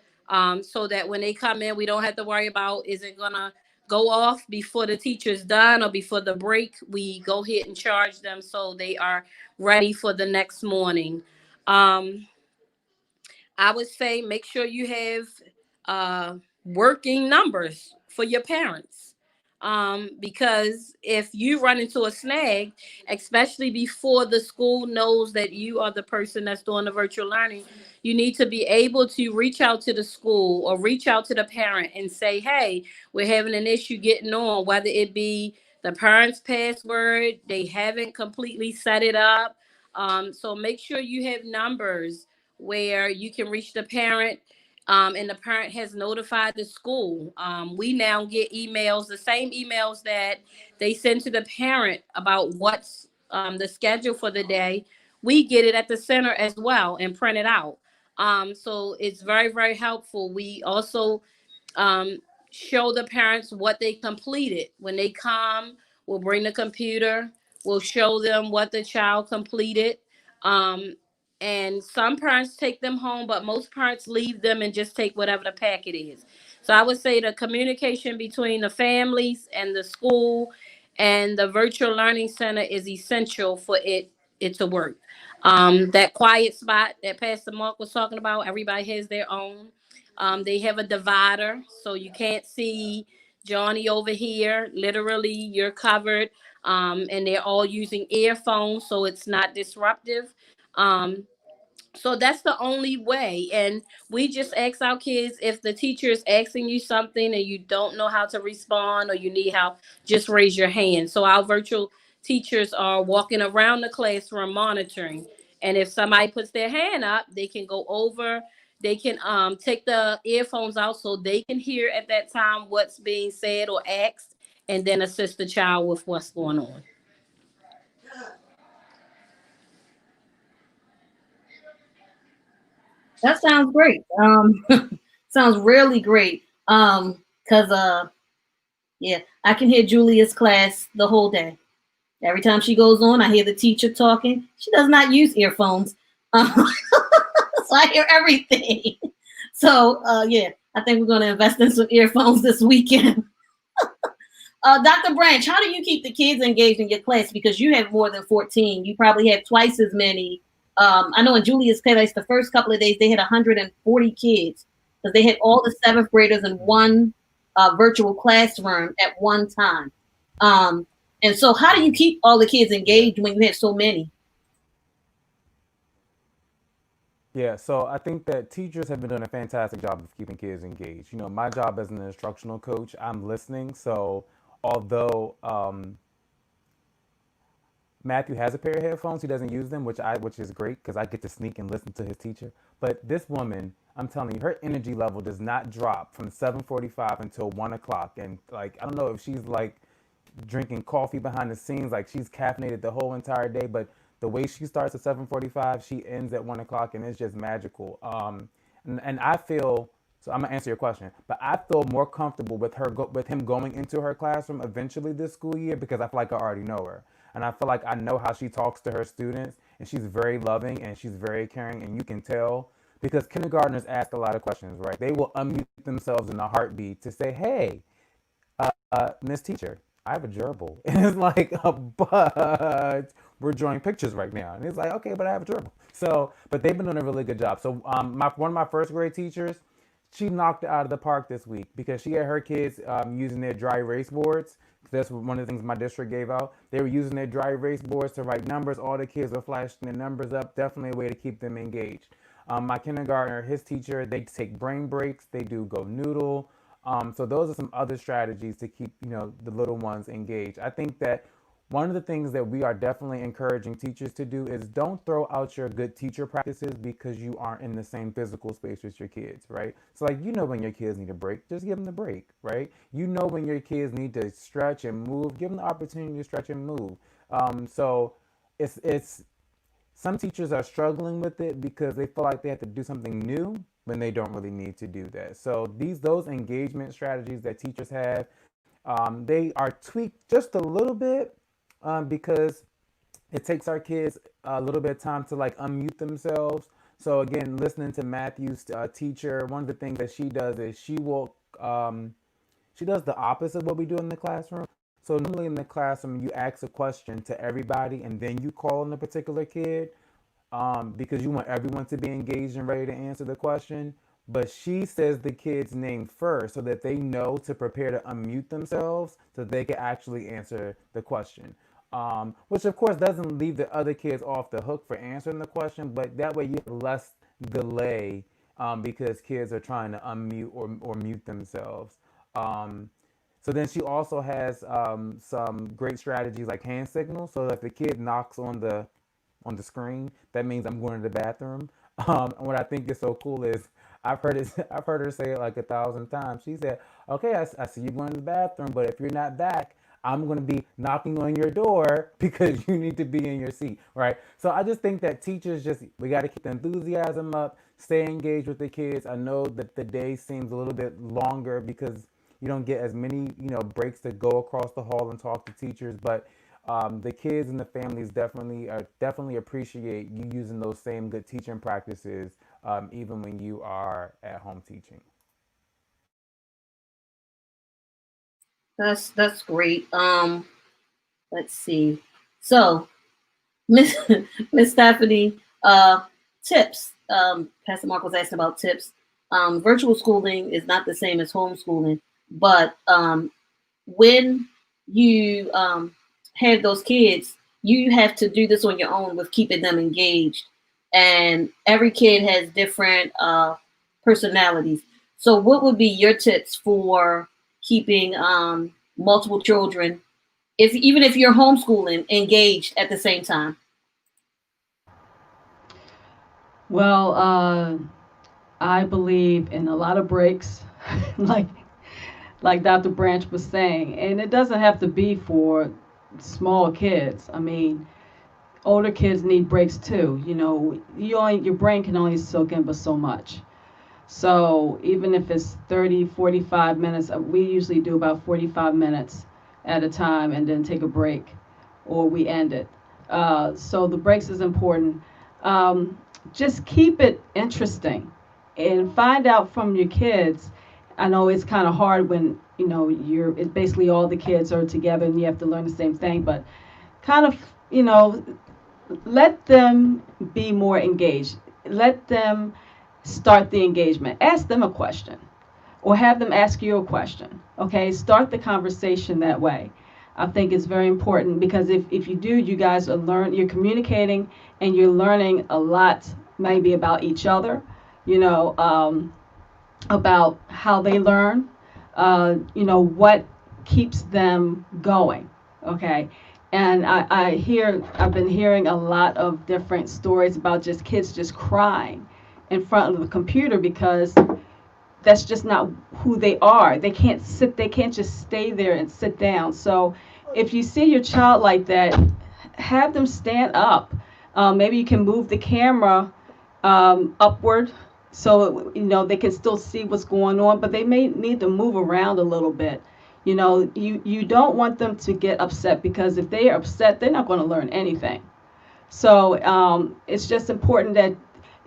so that when they come in, we don't have to worry about is it gonna go off before the teacher's done or before the break. We go ahead and charge them so they are ready for the next morning. Um, I would say make sure you have working numbers for your parents. Because if you run into a snag, especially before the school knows that you are the person that's doing the virtual learning, you need to be able to reach out to the school or reach out to the parent and say, hey, we're having an issue getting on, whether it be the parent's password, they haven't completely set it up. So make sure you have numbers where you can reach the parent, and the parent has notified the school. We now get emails, the same emails that they send to the parent about what's the schedule for the day. We get it at the center as well and print it out. So it's very, very helpful. We also um, show the parents what they completed. When they come, we'll bring the computer, we'll show them what the child completed. Um, and some parents take them home, but most parents leave them and just take whatever the packet is. So I would say the communication between the families and the school and the virtual learning center is essential for it to work. That quiet spot that Pastor Mark was talking about, everybody has their own. They have a divider, so you can't see Johnny over here. Literally, you're covered. And they're all using earphones, so it's not disruptive. Um, so that's the only way. And we just ask our kids, if the teacher is asking you something and you don't know how to respond or you need help, just raise your hand. So our virtual teachers are walking around the classroom monitoring. And if somebody puts their hand up, they can go over, they can take the earphones out so they can hear at that time what's being said or asked, and then assist the child with what's going on. That sounds great. Sounds really great. Cause yeah, I can hear Julia's class the whole day. Every time she goes on, I hear the teacher talking. She does not use earphones, so I hear everything. So yeah, I think we're gonna invest in some earphones this weekend. Dr. Branch, how do you keep the kids engaged in your class? Because you have more than 14. You probably have twice as many. I know in Julia's class, the first couple of days, they had 140 kids because they had all the seventh graders in one virtual classroom at one time. And so how do you keep all the kids engaged when you have so many? Yeah, so I think that teachers have been doing a fantastic job of keeping kids engaged. My job as an instructional coach, I'm listening. So although Matthew has a pair of headphones, he doesn't use them, which is great because I get to sneak and listen to his teacher. But this woman, I'm telling you, her energy level does not drop from 7:45 until 1 o'clock. And like, I don't know if she's like drinking coffee behind the scenes, like she's caffeinated the whole entire day, but the way she starts at 7:45, she ends at 1 o'clock, and it's just magical. And I feel so. I'm gonna answer your question, but I feel more comfortable with with him going into her classroom eventually this school year because I feel like I already know her, and I feel like I know how she talks to her students, and she's very loving and she's very caring, and you can tell because kindergartners ask a lot of questions, right? They will unmute themselves in a heartbeat to say, "Hey, Miss Teacher, I have a gerbil." And it's like, but we're drawing pictures right now. And it's like, okay, but I have a gerbil. So, but they've been doing a really good job. So one of my first grade teachers, she knocked it out of the park this week because she had her kids using their dry erase boards. That's one of the things my district gave out. They were using their dry erase boards to write numbers. All the kids were flashing their numbers up. Definitely a way to keep them engaged. My kindergartner, his teacher, they take brain breaks. They do Go Noodle. So those are some other strategies to keep, the little ones engaged. I think that one of the things that we are definitely encouraging teachers to do is don't throw out your good teacher practices because you aren't in the same physical space as your kids, right? So like, when your kids need a break, just give them the break, right? When your kids need to stretch and move, give them the opportunity to stretch and move. So it's some teachers are struggling with it because they feel like they have to do something new when they don't really need to do that. So those engagement strategies that teachers have, they are tweaked just a little bit because it takes our kids a little bit of time to like unmute themselves. So again, listening to Matthew's teacher, one of the things that she does is she does the opposite of what we do in the classroom. So normally in the classroom, you ask a question to everybody and then you call on a particular kid because you want everyone to be engaged and ready to answer the question. But she says the kid's name first so that they know to prepare to unmute themselves so they can actually answer the question. Which of course doesn't leave the other kids off the hook for answering the question, but that way you have less delay because kids are trying to unmute or mute themselves. Um, so then she also has some great strategies like hand signals. So if the kid knocks on the screen, that means I'm going to the bathroom. And what I think is so cool is I've heard her say it like 1,000 times. She said, "Okay, I see you going to the bathroom, but if you're not back, I'm going to be knocking on your door because you need to be in your seat," right? So I just think that teachers we got to keep the enthusiasm up, stay engaged with the kids. I know that the day seems a little bit longer because you don't get as many, breaks to go across the hall and talk to teachers, but the kids and the families definitely appreciate you using those same good teaching practices, even when you are at home teaching. That's great. Let's see. So, Miss Miss Stephanie, tips. Pastor Mark was asking about tips. Virtual schooling is not the same as homeschooling, but when you have those kids, you have to do this on your own with keeping them engaged. And every kid has different personalities. So, what would be your tips for keeping multiple children, even if you're homeschooling, engaged at the same time? Well, I believe in a lot of breaks, like Dr. Branch was saying, and it doesn't have to be for small kids. I mean, older kids need breaks too. Your brain can only soak in but so much. So even if it's 30, 45 minutes, we usually do about 45 minutes at a time and then take a break or we end it. So the breaks is important. Just keep it interesting and find out from your kids. I know it's kind of hard when, it's basically all the kids are together and you have to learn the same thing, but kind of, let them be more engaged. Let them start the engagement. Ask them a question or have them ask you a question. Okay, start the conversation that way. I think it's very important because if you do, you guys you're communicating and you're learning a lot maybe about each other, about how they learn, what keeps them going. Okay. And I've been hearing a lot of different stories about just kids just crying in front of the computer because that's just not who they are. They can't just stay there and sit down. So if you see your child like that, have them stand up. Maybe you can move the camera upward so they can still see what's going on, but they may need to move around a little bit. You don't want them to get upset because if they are upset, they're not going to learn anything. So it's just important that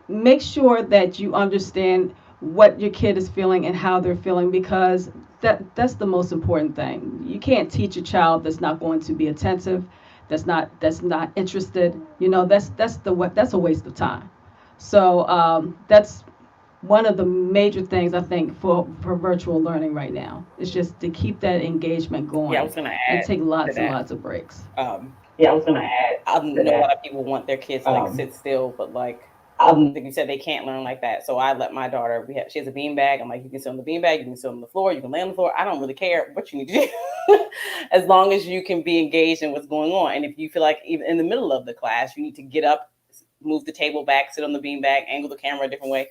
make sure that you understand what your kid is feeling and how they're feeling, because that's the most important thing. You can't teach a child that's not going to be attentive, that's not interested. That's a waste of time. So that's one of the major things I think for virtual learning right now is just to keep that engagement going. Yeah, I was gonna add and take lots to and that. lots of breaks. I know a lot of people want their kids to like sit still, but like like you said, they can't learn like that. So I let my daughter. She has a beanbag. I'm like, you can sit on the beanbag, you can sit on the floor, you can lay on the floor. I don't really care what you need to do, as long as you can be engaged in what's going on. And if you feel like even in the middle of the class, you need to get up, move the table back, sit on the beanbag, angle the camera a different way,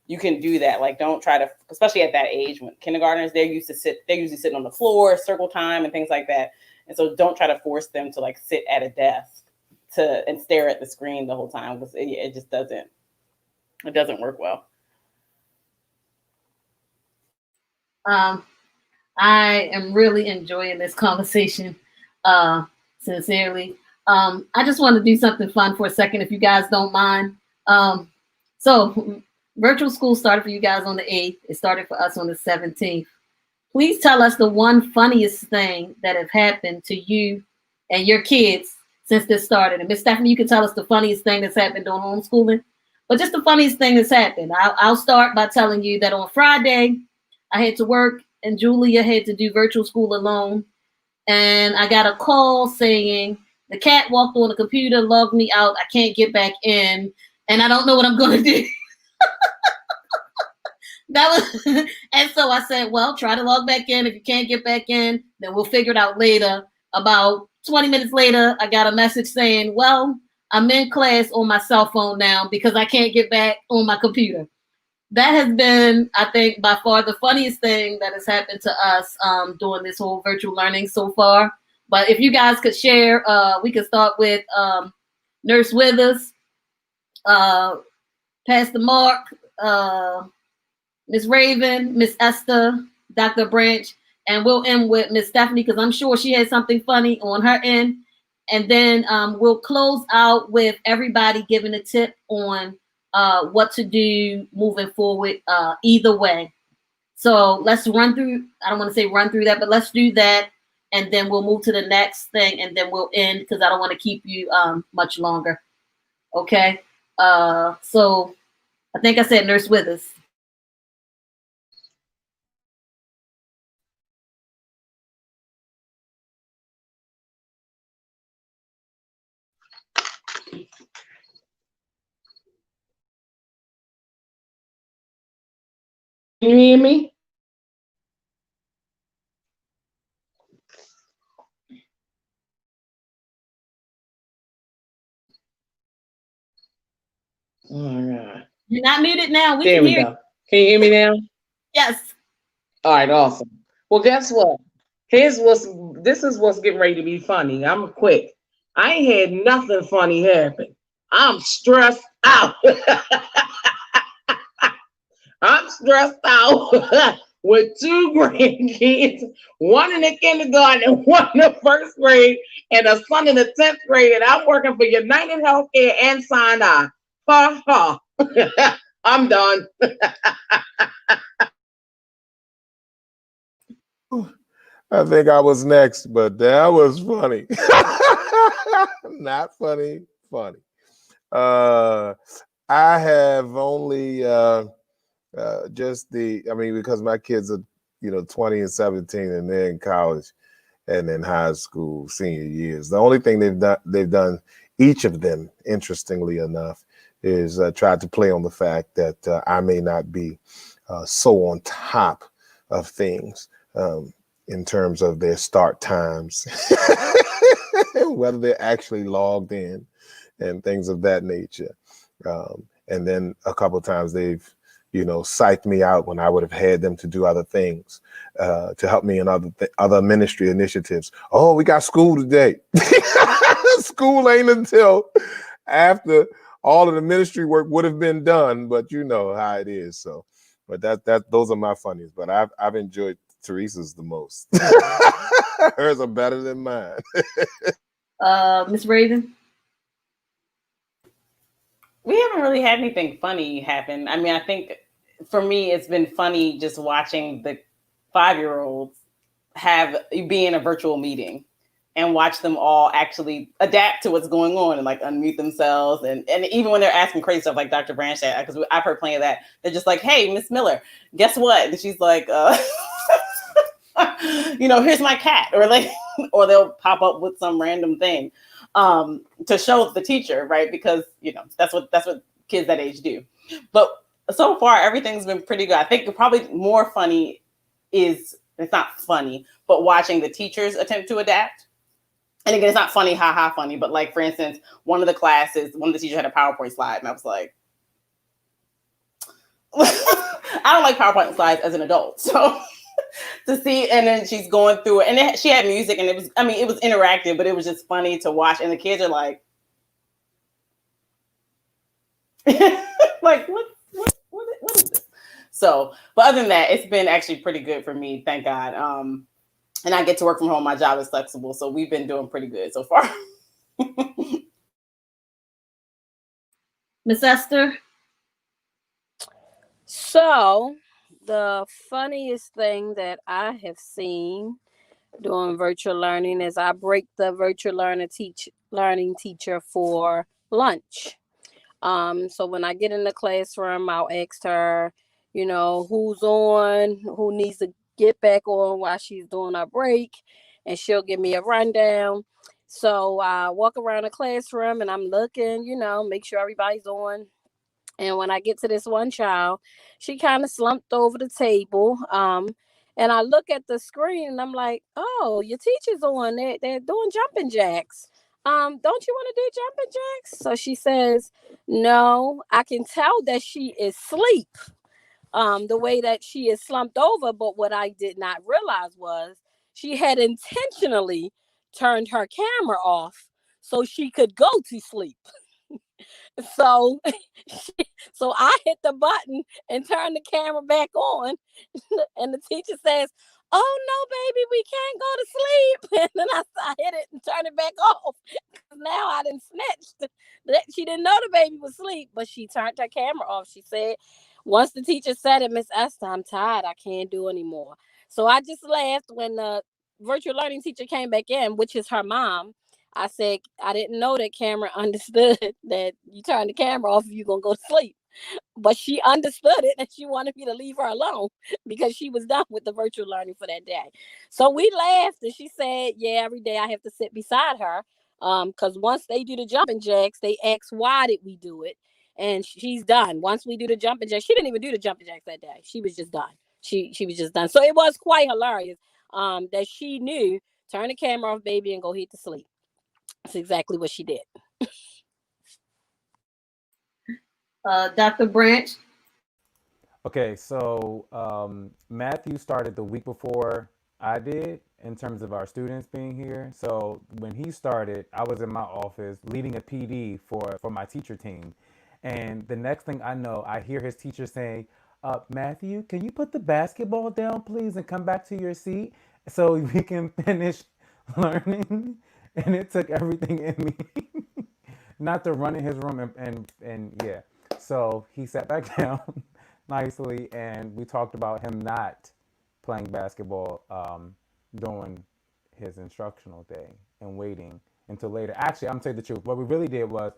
you can do that. Like, don't try to, especially at that age when kindergartners, they're usually sitting on the floor, circle time and things like that. And so don't try to force them to like sit at a desk and stare at the screen the whole time, because it just doesn't work well. I am really enjoying this conversation, sincerely. I just want to do something fun for a second, if you guys don't mind. So virtual school started for you guys on the 8th. It started for us on the 17th. Please tell us the one funniest thing that have happened to you and your kids since this started. And Miss Stephanie, you can tell us the funniest thing that's happened during homeschooling, but just the funniest thing that's happened. I'll start by telling you that on Friday, I had to work and Julia had to do virtual school alone. And I got a call saying the cat walked on the computer, logged me out. I can't get back in, and I don't know what I'm going to do. And so I said, well, try to log back in. If you can't get back in, then we'll figure it out later. About 20 minutes later, I got a message saying, well, I'm in class on my cell phone now because I can't get back on my computer. That has been, I think, by far the funniest thing that has happened to us during this whole virtual learning so far. But if you guys could share, we could start with Nurse Withers, Pastor Mark, Miss Raven, Miss Esther, Dr. Branch, and we'll end with Miss Stephanie, because I'm sure she has something funny on her end. And then we'll close out with everybody giving a tip on what to do moving forward, either way. So let's run through, I don't want to say run through that, but let's do that. And then we'll move to the next thing, and then we'll end, because I don't want to keep you much longer. Okay. So I think I said Nurse Withers. You hear me? Oh my God. You're not muted now. We There can we hear go. you. Can you hear me now? Yes. All right, awesome. Well, guess what? This is what's getting ready to be funny. I'm quick. I ain't had nothing funny happen. I'm stressed out. I'm stressed out with 2 grandkids, one in the kindergarten and one in the 1st grade, and a son in the 10th grade. And I'm working for United Healthcare and Sinai. Ha ha. I'm done. I think I was next, but that was funny. Not funny, funny. I have only because my kids are, 20 and 17, and they're in college and in high school, senior years. The only thing they've done, each of them, interestingly enough, is tried to play on the fact that I may not be so on top of things. In terms of their start times, whether they're actually logged in and things of that nature. And then a couple of times they've, psyched me out when I would have had them to do other things, to help me in other ministry initiatives. Oh, we got school today. School ain't until after all of the ministry work would have been done, but you know how it is. So, but those are my funnies. But I've enjoyed Teresa's the most. Hers are better than mine. Miss Raven? We haven't really had anything funny happen. I mean, I think for me, it's been funny just watching the 5-year-olds be in a virtual meeting and watch them all actually adapt to what's going on and like unmute themselves. And even when they're asking crazy stuff like Dr. Branch, because I've heard plenty of that, they're just like, hey, Miss Miller, guess what? And she's like, here's my cat, or like, or they'll pop up with some random thing to show the teacher, right? Because that's what kids that age do. But so far, everything's been pretty good. I think probably more funny it's not funny, but watching the teachers attempt to adapt. And again, it's not funny, haha, funny, but like for instance, one of the teachers had a PowerPoint slide, and I was like, I don't like PowerPoint slides as an adult, so. To see, and then she's going through it, and she had music, and it was interactive, but it was just funny to watch. And the kids are like, Like what is this? So, but other than that, it's been actually pretty good for me, thank God. And I get to work from home. My job is flexible, so we've been doing pretty good so far. Miss Esther? So, the funniest thing that I have seen doing virtual learning is I break the virtual learning teacher for lunch. So when I get in the classroom, I'll ask her, who's on, who needs to get back on while she's doing her break, and she'll give me a rundown. So I walk around the classroom and I'm looking, make sure everybody's on. And when I get to this one child, she kind of slumped over the table. And I look at the screen and I'm like, oh, your teacher's on. They're doing jumping jacks. Don't you want to do jumping jacks? So she says, no, I can tell that she is asleep. The way that she is slumped over. But what I did not realize was she had intentionally turned her camera off so she could go to sleep. So I hit the button and turned the camera back on. And the teacher says, oh, no, baby, we can't go to sleep. And then I hit it and turned it back off. Now I didn't snitch. She didn't know the baby was asleep, but she turned her camera off. She said, once the teacher said it, Miss Esther, I'm tired. I can't do anymore. So I just laughed when the virtual learning teacher came back in, which is her mom. I said, I didn't know that camera understood that you turn the camera off if you're going to go to sleep. But she understood it and she wanted me to leave her alone because she was done with the virtual learning for that day. So we laughed and she said, yeah, every day I have to sit beside her because once they do the jumping jacks, they ask, why did we do it? And she's done. Once we do the jumping jacks, she didn't even do the jumping jacks that day. She was just done. She was just done. So it was quite hilarious that she knew, turn the camera off, baby, and go hit to sleep. That's exactly what she did. Dr. Branch? Okay, so Matthew started the week before I did in terms of our students being here. So when he started, I was in my office leading a PD for my teacher team. And the next thing I know, I hear his teacher saying, Matthew, can you put the basketball down, please, and come back to your seat so we can finish learning? And it took everything in me not to run in his room and yeah. So he sat back down nicely and we talked about him not playing basketball during his instructional day and waiting until later. Actually, I'm gonna tell you the truth. What we really did was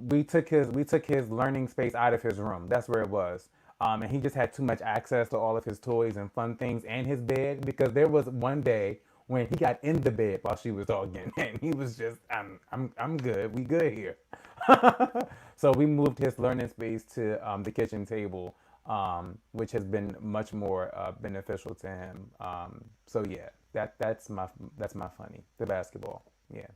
we took his learning space out of his room. That's where it was. And he just had too much access to all of his toys and fun things and his bed, because there was one day when he got in the bed while she was talking and he was just, I'm good. We good here. So we moved his learning space to the kitchen table, which has been much more beneficial to him. So yeah, that's my funny, the basketball. Yeah.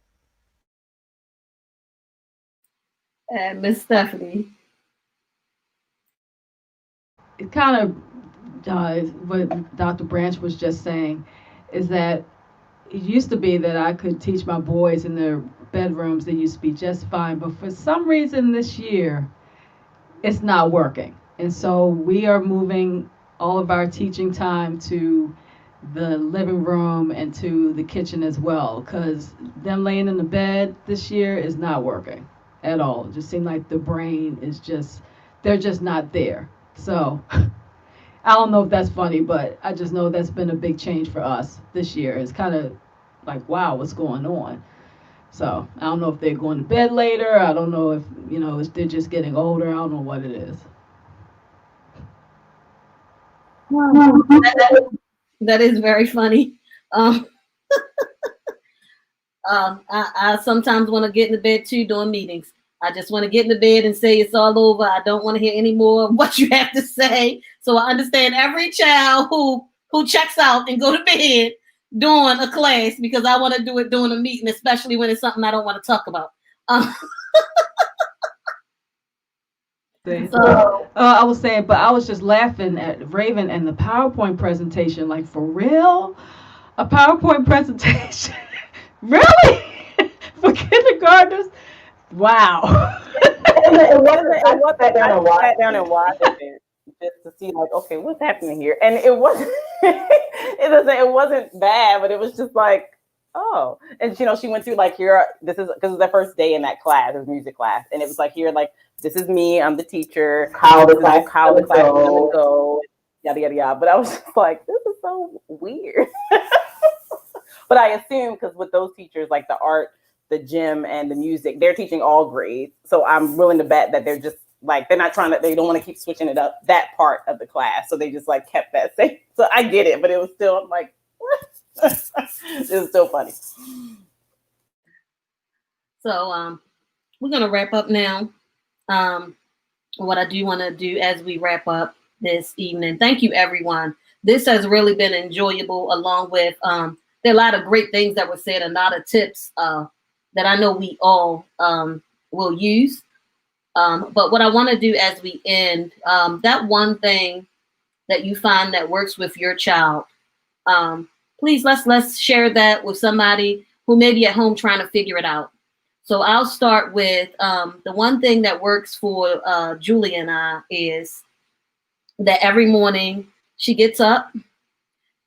And Miss Stephanie? It kind of what Dr. Branch was just saying is that it used to be that I could teach my boys in their bedrooms. They used to be just fine. But for some reason this year, it's not working. And so we are moving all of our teaching time to the living room and to the kitchen as well, because them laying in the bed this year is not working at all. It just seems like the brain is just, they're just not there. So I don't know if that's funny, but I just know that's been a big change for us this year. It's kind of like, wow, what's going on? So I don't know if they're going to bed later. I don't know if, if they're just getting older. I don't know what it is. That is very funny. I sometimes want to get in the bed too during meetings. I just want to get in the bed and say it's all over. I don't want to hear any more of what you have to say. So I understand every child who checks out and go to bed during a class, because I want to do it during a meeting, especially when it's something I don't want to talk about. I was saying, but I was just laughing at Raven and the PowerPoint presentation. Like, for real? A PowerPoint presentation? Really? For kindergartners? Wow. I sat down and watched it just to see like, okay, what's happening here? And it wasn't it wasn't bad, but it was just like, oh. And she went through like, here, this is because it was the first day in that class, it was music class, and it was like, here, like, this is me, I'm the teacher, how the class is gonna go, yada yada yada. But I was just like, this is so weird. But I assume because with those teachers, like the art, the gym, and the music, they're teaching all grades. So I'm willing to bet that they're just like, they don't want to keep switching it up, that part of the class. So they just like kept that same. So I get it, but it was still, I'm like, what? It was still funny. So we're gonna wrap up now. What I do want to do as we wrap up this evening, thank you everyone. This has really been enjoyable, along with there are a lot of great things that were said, a lot of tips that I know we all will use. But what I want to do as we end, that one thing that you find that works with your child, please let's share that with somebody who may be at home trying to figure it out. So I'll start with the one thing that works for Julia and I is that every morning she gets up,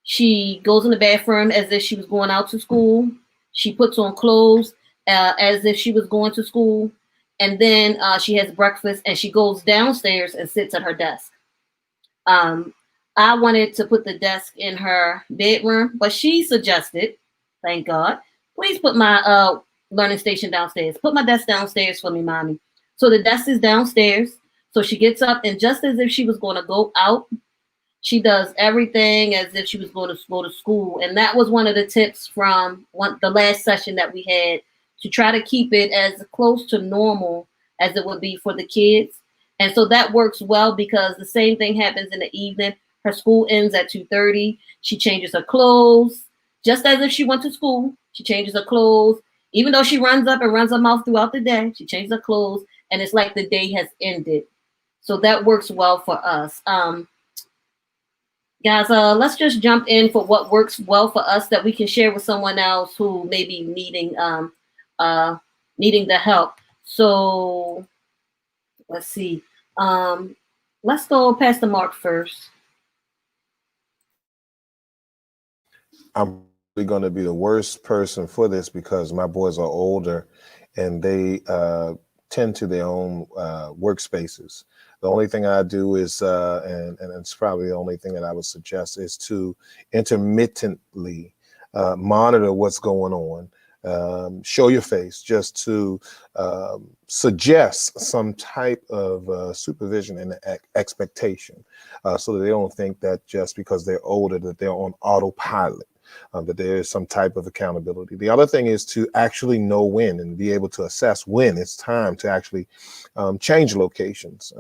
she goes in the bathroom as if she was going out to school. She puts on clothes as if she was going to school. And then she has breakfast and she goes downstairs and sits at her desk. I wanted to put the desk in her bedroom, but she suggested, thank God, please put my learning station downstairs. Put my desk downstairs for me, mommy. So the desk is downstairs. So she gets up, and just as if she was going to go out, she does everything as if she was going to go to school. And that was one of the tips from the last session that we had, to try to keep it as close to normal as it would be for the kids. And so that works well, because the same thing happens in the evening. Her school ends at 2:30. She changes her clothes, just as if she went to school. She changes her clothes. Even though she runs up and runs her mouth throughout the day, she changes her clothes, and it's like the day has ended. So that works well for us. Guys, let's just jump in for what works well for us that we can share with someone else who may be needing the help. So let's see. Let's go Pastor Mark first. I'm probably going to be the worst person for this because my boys are older and they tend to their own workspaces. The only thing I do is, and it's probably the only thing that I would suggest, is to intermittently monitor what's going on. Show your face, just to suggest some type of supervision and expectation, so that they don't think that just because they're older that they're on autopilot, that there is some type of accountability. The other thing is to actually know when and be able to assess when it's time to actually change locations.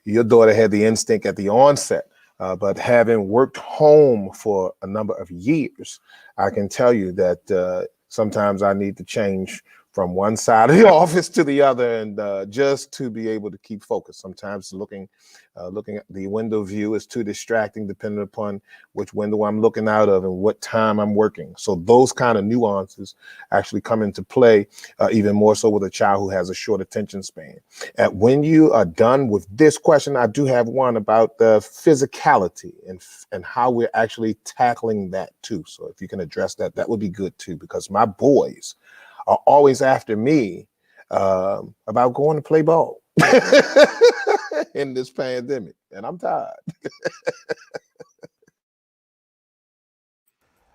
Your daughter had the instinct at the onset, but having worked home for a number of years, I can tell you that sometimes I need to change from one side of the office to the other, and just to be able to keep focused. Sometimes looking at the window view is too distracting, depending upon which window I'm looking out of and what time I'm working. So those kind of nuances actually come into play, even more so with a child who has a short attention span. And when you are done with this question, I do have one about the physicality and how we're actually tackling that too. So if you can address that, that would be good too, because my boys are always after me about going to play ball in this pandemic, and I'm tired.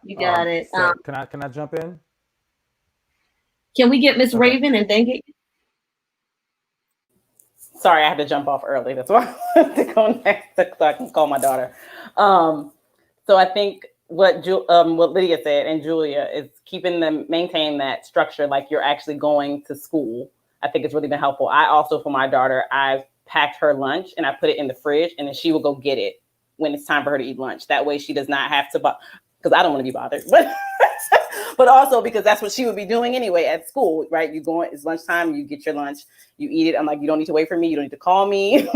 You got it. So can I jump in? Can we get Miss Okay. Raven and then get? Sorry, I had to jump off early. That's why I had to go next so I can call my daughter. So I think what Lydia said and Julia is maintain that structure, like you're actually going to school. I think it's really been helpful. I also, for my daughter, I've packed her lunch and I put it in the fridge, and then she will go get it when it's time for her to eat lunch. That way she does not have to, because I don't want to be bothered, but also because that's what she would be doing anyway at school, right? It's lunchtime, you get your lunch, you eat it. I'm like, you don't need to wait for me. You don't need to call me.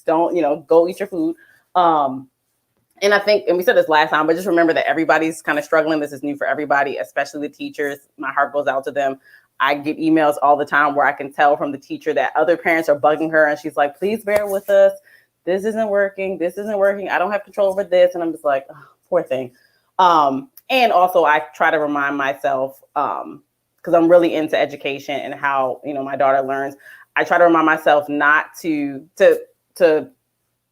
Don't, go eat your food. And I think, and we said this last time, but just remember that everybody's kind of struggling. This is new for everybody, especially the teachers. My heart goes out to them. I get emails all the time where I can tell from the teacher that other parents are bugging her, and she's like, please bear with us. This isn't working. This isn't working. I don't have control over this. And I'm just like, oh, poor thing. And also I try to remind myself, because I'm really into education and how, my daughter learns. I try to remind myself not to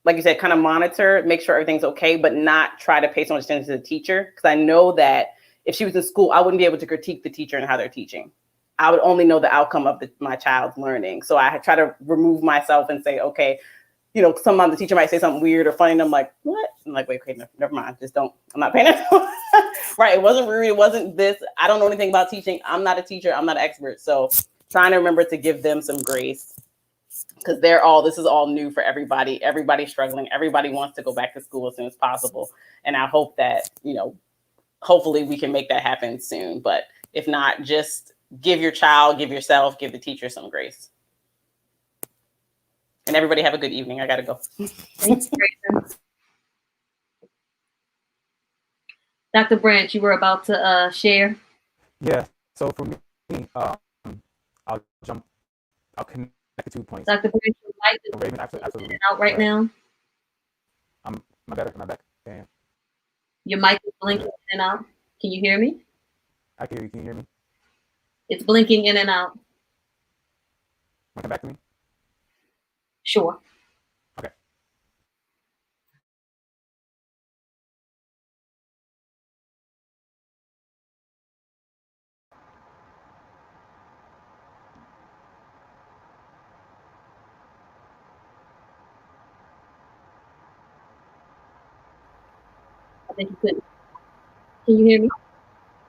like you said, kind of monitor, make sure everything's okay, but not try to pay so much attention to the teacher. Because I know that if she was in school, I wouldn't be able to critique the teacher and how they're teaching. I would only know the outcome of my child's learning. So I try to remove myself and say, okay, sometimes the teacher might say something weird or funny, and I'm like, what? I'm like, wait, okay, never mind. I'm not paying attention. Right, it wasn't rude, it wasn't this. I don't know anything about teaching. I'm not a teacher, I'm not an expert. So trying to remember to give them some grace, because this is all new for everybody. Everybody's struggling. Everybody wants to go back to school as soon as possible. And I hope that, hopefully we can make that happen soon. But if not, just give your child, give yourself, give the teacher some grace. And everybody have a good evening. I gotta go. Thanks, Grayson. Dr. Branch, you were about to share. Yeah. So for me, I'll connect the 2 points. Dr. Branch, your mic is Raven, absolutely. in and out right now. Am I back? Damn. Your mic is blinking in and out. Can you hear me? I can hear you. Can you hear me? It's blinking in and out. Want to come back to me? Sure. Okay. I think you couldn't. Can you hear me?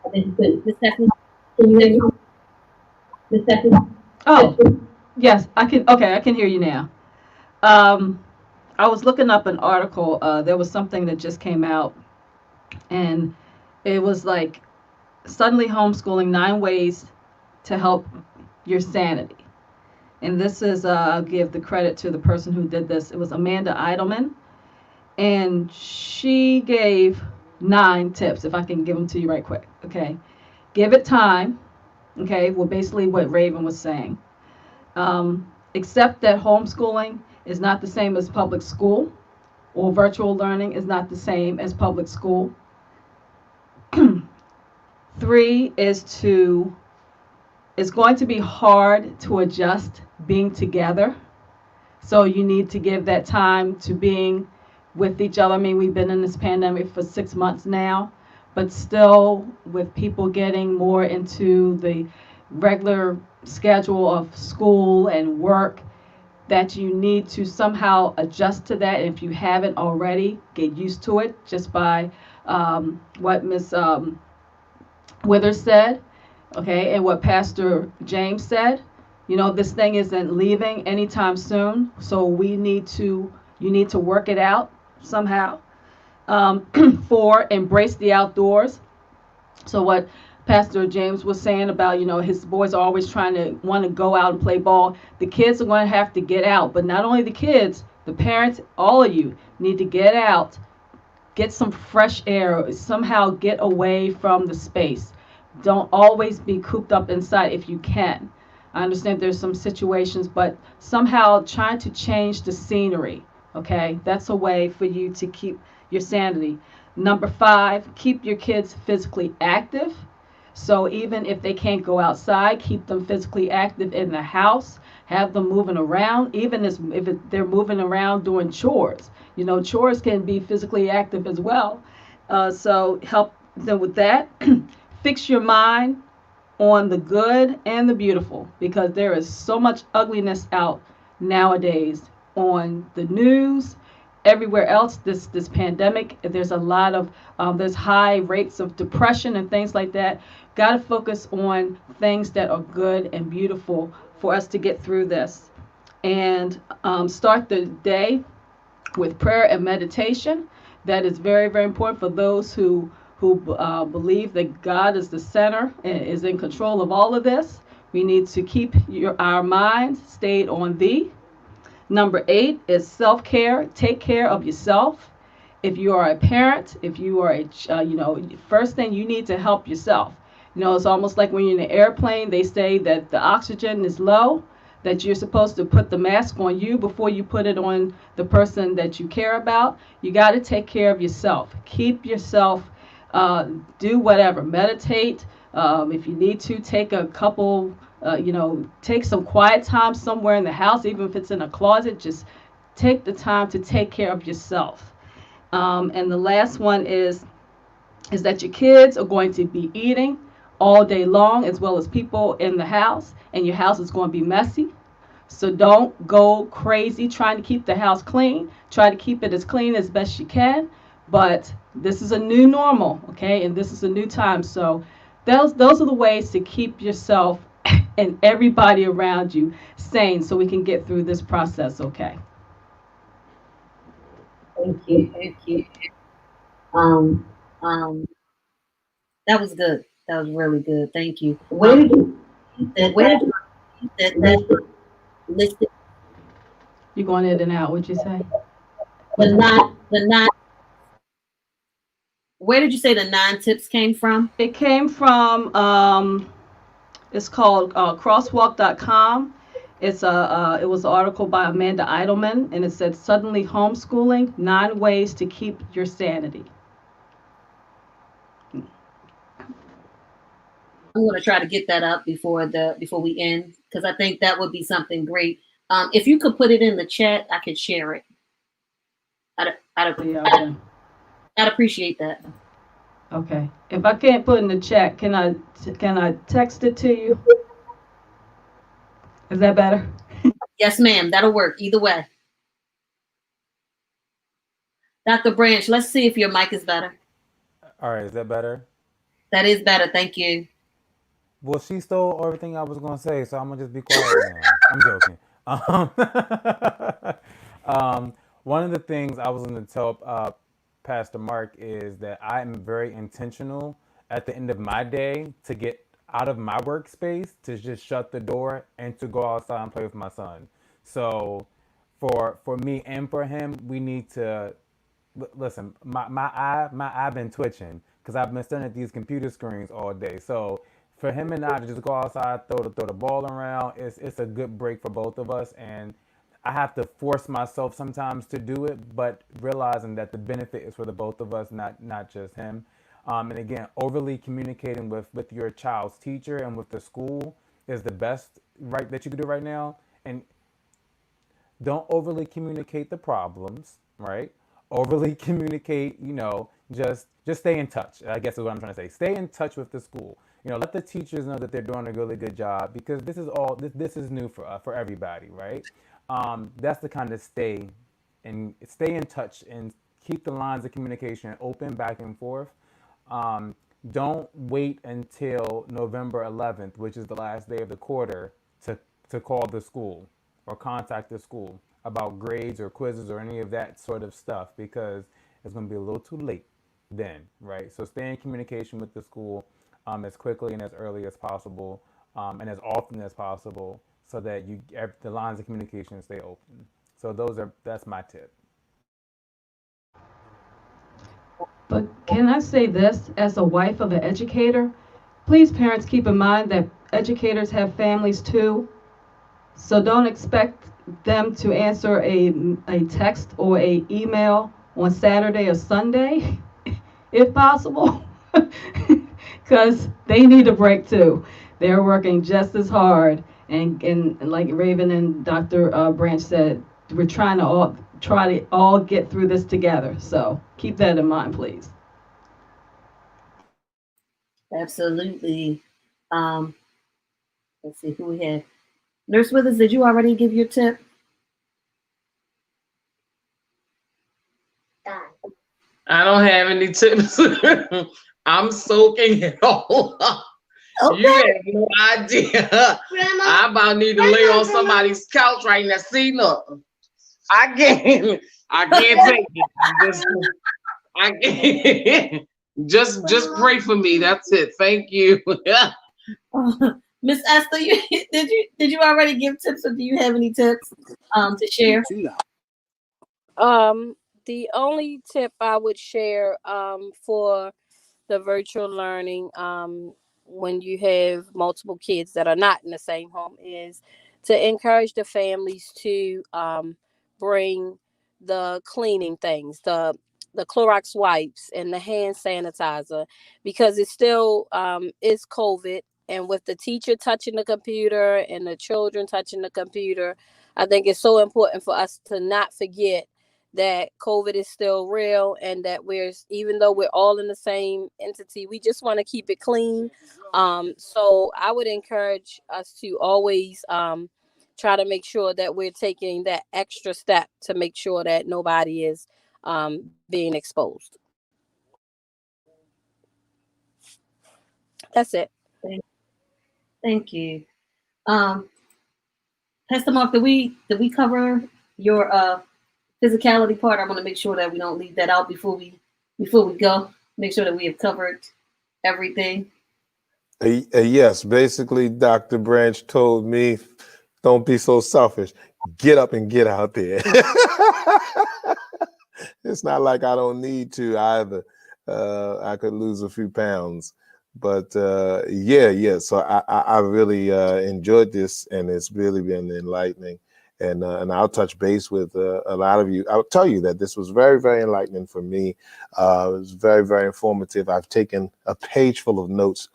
I think you couldn't. Miss Stephanie, can you hear me? Miss Stephanie? Oh, yes, I can. Okay, I can hear you now. I was looking up an article. There was something that just came out, and it was like suddenly homeschooling 9 ways to help your sanity. And this is, I'll give the credit to the person who did this. It was Amanda Idleman, and she gave 9 tips, if I can give them to you right quick. Okay, give it time. Okay, well, basically what Raven was saying. Accept that homeschooling is not the same as public school, or virtual learning is not the same as public school. 3 is it's going to be hard to adjust being together. So you need to give that time to being with each other. I mean, we've been in this pandemic for 6 months now, but still with people getting more into the regular schedule of school and work, that you need to somehow adjust to that. And if you haven't already, get used to it just by what Ms. Withers said, okay, and what Pastor James said. This thing isn't leaving anytime soon, so you need to work it out somehow. 4, embrace the outdoors. So what Pastor James was saying about, his boys are always trying to want to go out and play ball. The kids are going to have to get out, but not only the kids, the parents, all of you need to get out, get some fresh air, somehow get away from the space. Don't always be cooped up inside if you can. I understand there's some situations, but somehow trying to change the scenery, okay? That's a way for you to keep your sanity. Number 5, keep your kids physically active. So even if they can't go outside, keep them physically active in the house. Have them moving around, even if they're moving around doing chores. Chores can be physically active as well. So help them with that. Fix your mind on the good and the beautiful, because there is so much ugliness out nowadays on the news, everywhere else. This pandemic, there's a lot of there's high rates of depression and things like that. Got to focus on things that are good and beautiful for us to get through this, and start the day with prayer and meditation. That is very, very important for those who believe that God is the center and is in control of all of this. We need to keep our minds stayed on thee. Number 8 is self-care. Take care of yourself. If you are a parent, if you are first thing, you need to help yourself. You know, it's almost like when you're in an airplane, they say that the oxygen is low, that you're supposed to put the mask on you before you put it on the person that you care about. You got to take care of yourself. Keep yourself, do whatever, meditate. If you need to, take a couple, take some quiet time somewhere in the house, even if it's in a closet, just take the time to take care of yourself. And the last one is that your kids are going to be eating all day long, as well as people in the house, and your house is going to be messy. So don't go crazy trying to keep the house clean. Try to keep it as clean as best you can. But this is a new normal, okay? And this is a new time. So those are the ways to keep yourself and everybody around you sane so we can get through this process, okay? Thank you. Thank you. Um, um, that was good. That was really good. Thank you. Where did you that listed You're going in and out. What'd you say? the nine? Where did you say the 9 tips came from? It came from, it's called crosswalk.com. It was an article by Amanda Idleman, and it said, "Suddenly Homeschooling, 9 Ways to Keep Your Sanity." I'm going to try to get that up before we end, because I think that would be something great. If you could put it in the chat, I could share it. I'd appreciate that. Okay. If I can't put in the chat, can I text it to you? Is that better? Yes, ma'am. That'll work either way. Dr. Branch, let's see if your mic is better. All right, is that better? That is better. Thank you. Well, she stole everything I was gonna say, so I'm gonna just be quiet now. I'm joking. One of the things I was going to tell Pastor Mark is that I am very intentional at the end of my day to get out of my workspace, to just shut the door and to go outside and play with my son. So for me and for him, we need to listen. My eye been twitching because I've been staring at these computer screens all day. So for him and I to just go outside, throw the ball around, it's a good break for both of us. And I have to force myself sometimes to do it, but realizing that the benefit is for the both of us, not just him. And again, overly communicating with your child's teacher and with the school is the best right that you can do right now. And don't overly communicate the problems, right? Overly communicate, just stay in touch. I guess is what I'm trying to say. Stay in touch with the school. Let the teachers know that they're doing a really good job, because this is new for everybody, right? That's the kind of stay in touch and keep the lines of communication open back and forth. Don't wait until November 11th, which is the last day of the quarter, to call the school or contact the school about grades or quizzes or any of that sort of stuff, because it's going to be a little too late then, right? So stay in communication with the school as quickly and as early as possible, and as often as possible, so that the lines of communication stay open. So that's my tip. But can I say this, as a wife of an educator, please, parents, keep in mind that educators have families too. So don't expect them to answer a text or a email on Saturday or Sunday, if possible, because they need a break too. They're working just as hard, and like Raven and Dr. Branch said, we're trying to all get through this together. So keep that in mind, please. Absolutely. Let's see who we have. Nurse Withers, did you already give your tip? I don't have any tips. I'm soaking it all up. Okay. You have no idea. Grandma, I about need to lay on somebody's couch right now. See, look, I can't take it. I can't. Just pray for me. That's it. Thank you. Miss Esther, did you already give tips, or do you have any tips to share? The only tip I would share for the virtual learning, when you have multiple kids that are not in the same home is to encourage the families to bring the cleaning things, the Clorox wipes and the hand sanitizer, because it still is COVID. And with the teacher touching the computer and the children touching the computer, I think it's so important for us to not forget that COVID is still real, and that even though we're all in the same entity, we just want to keep it clean. So I would encourage us to always try to make sure that we're taking that extra step to make sure that nobody is being exposed. That's it. Thank you. Pastor Mark, did we cover your physicality part? I want to make sure that we don't leave that out before we go. Make sure that we have covered everything. Yes, basically, Dr. Branch told me, don't be so selfish. Get up and get out there. It's not like I don't need to either. I could lose a few pounds. But yeah. So I really enjoyed this, and it's really been enlightening. And I'll touch base with a lot of you. I'll tell you that this was very, very enlightening for me. It was very, very informative. I've taken a page full of notes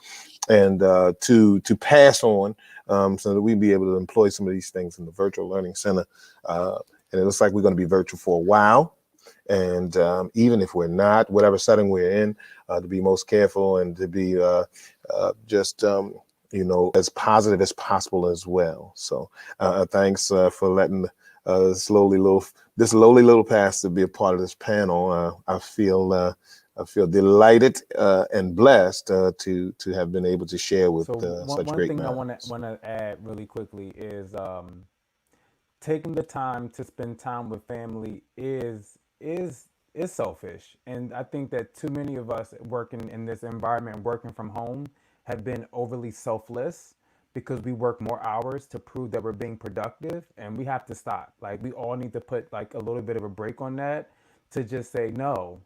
and to pass on so that we'd be able to employ some of these things in the Virtual Learning Center. And it looks like we're going to be virtual for a while. And even if we're not, whatever setting we're in, to be most careful and to be just as positive as possible as well. So thanks for letting this lowly little pastor be a part of this panel. I feel delighted and blessed to have been able to share with such great men. One thing I want to add really quickly is taking the time to spend time with family is selfish. And I think that too many of us working in this environment, working from home, have been overly selfless because we work more hours to prove that we're being productive, and we have to stop. Like, we all need to put like a little bit of a break on that to just say, no,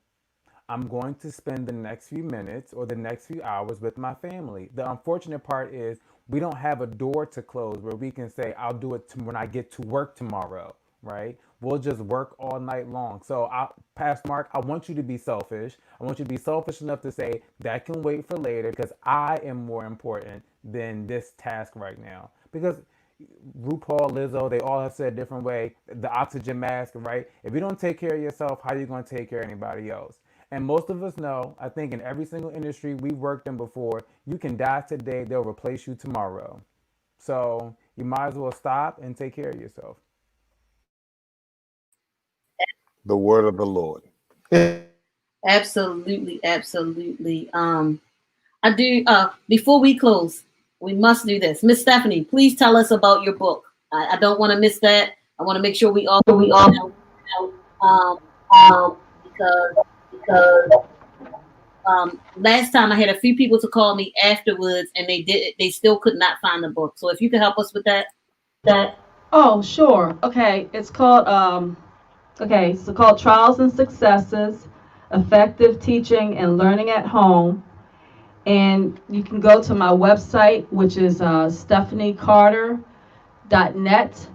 I'm going to spend the next few minutes or the next few hours with my family. The unfortunate part is we don't have a door to close where we can say, I'll do it when I get to work tomorrow, right? We'll just work all night long. So, Pastor Mark, I want you to be selfish. I want you to be selfish enough to say that can wait for later because I am more important than this task right now. Because RuPaul, Lizzo, they all have said a different way. The oxygen mask, right? If you don't take care of yourself, how are you going to take care of anybody else? And most of us know, I think in every single industry we've worked in before, you can die today, they'll replace you tomorrow. So you might as well stop and take care of yourself. The word of the Lord. Absolutely. I do. Before we close, we must do this. Miss Stephanie, please tell us about your book. I don't want to miss that. I want to make sure we all know, because last time I had a few people to call me afterwards, and they still could not find the book. So if you could help us with that. Oh, sure. Okay, it's called called Trials and Successes: Effective Teaching and Learning at Home. And you can go to my website, which is stephaniecarter.net,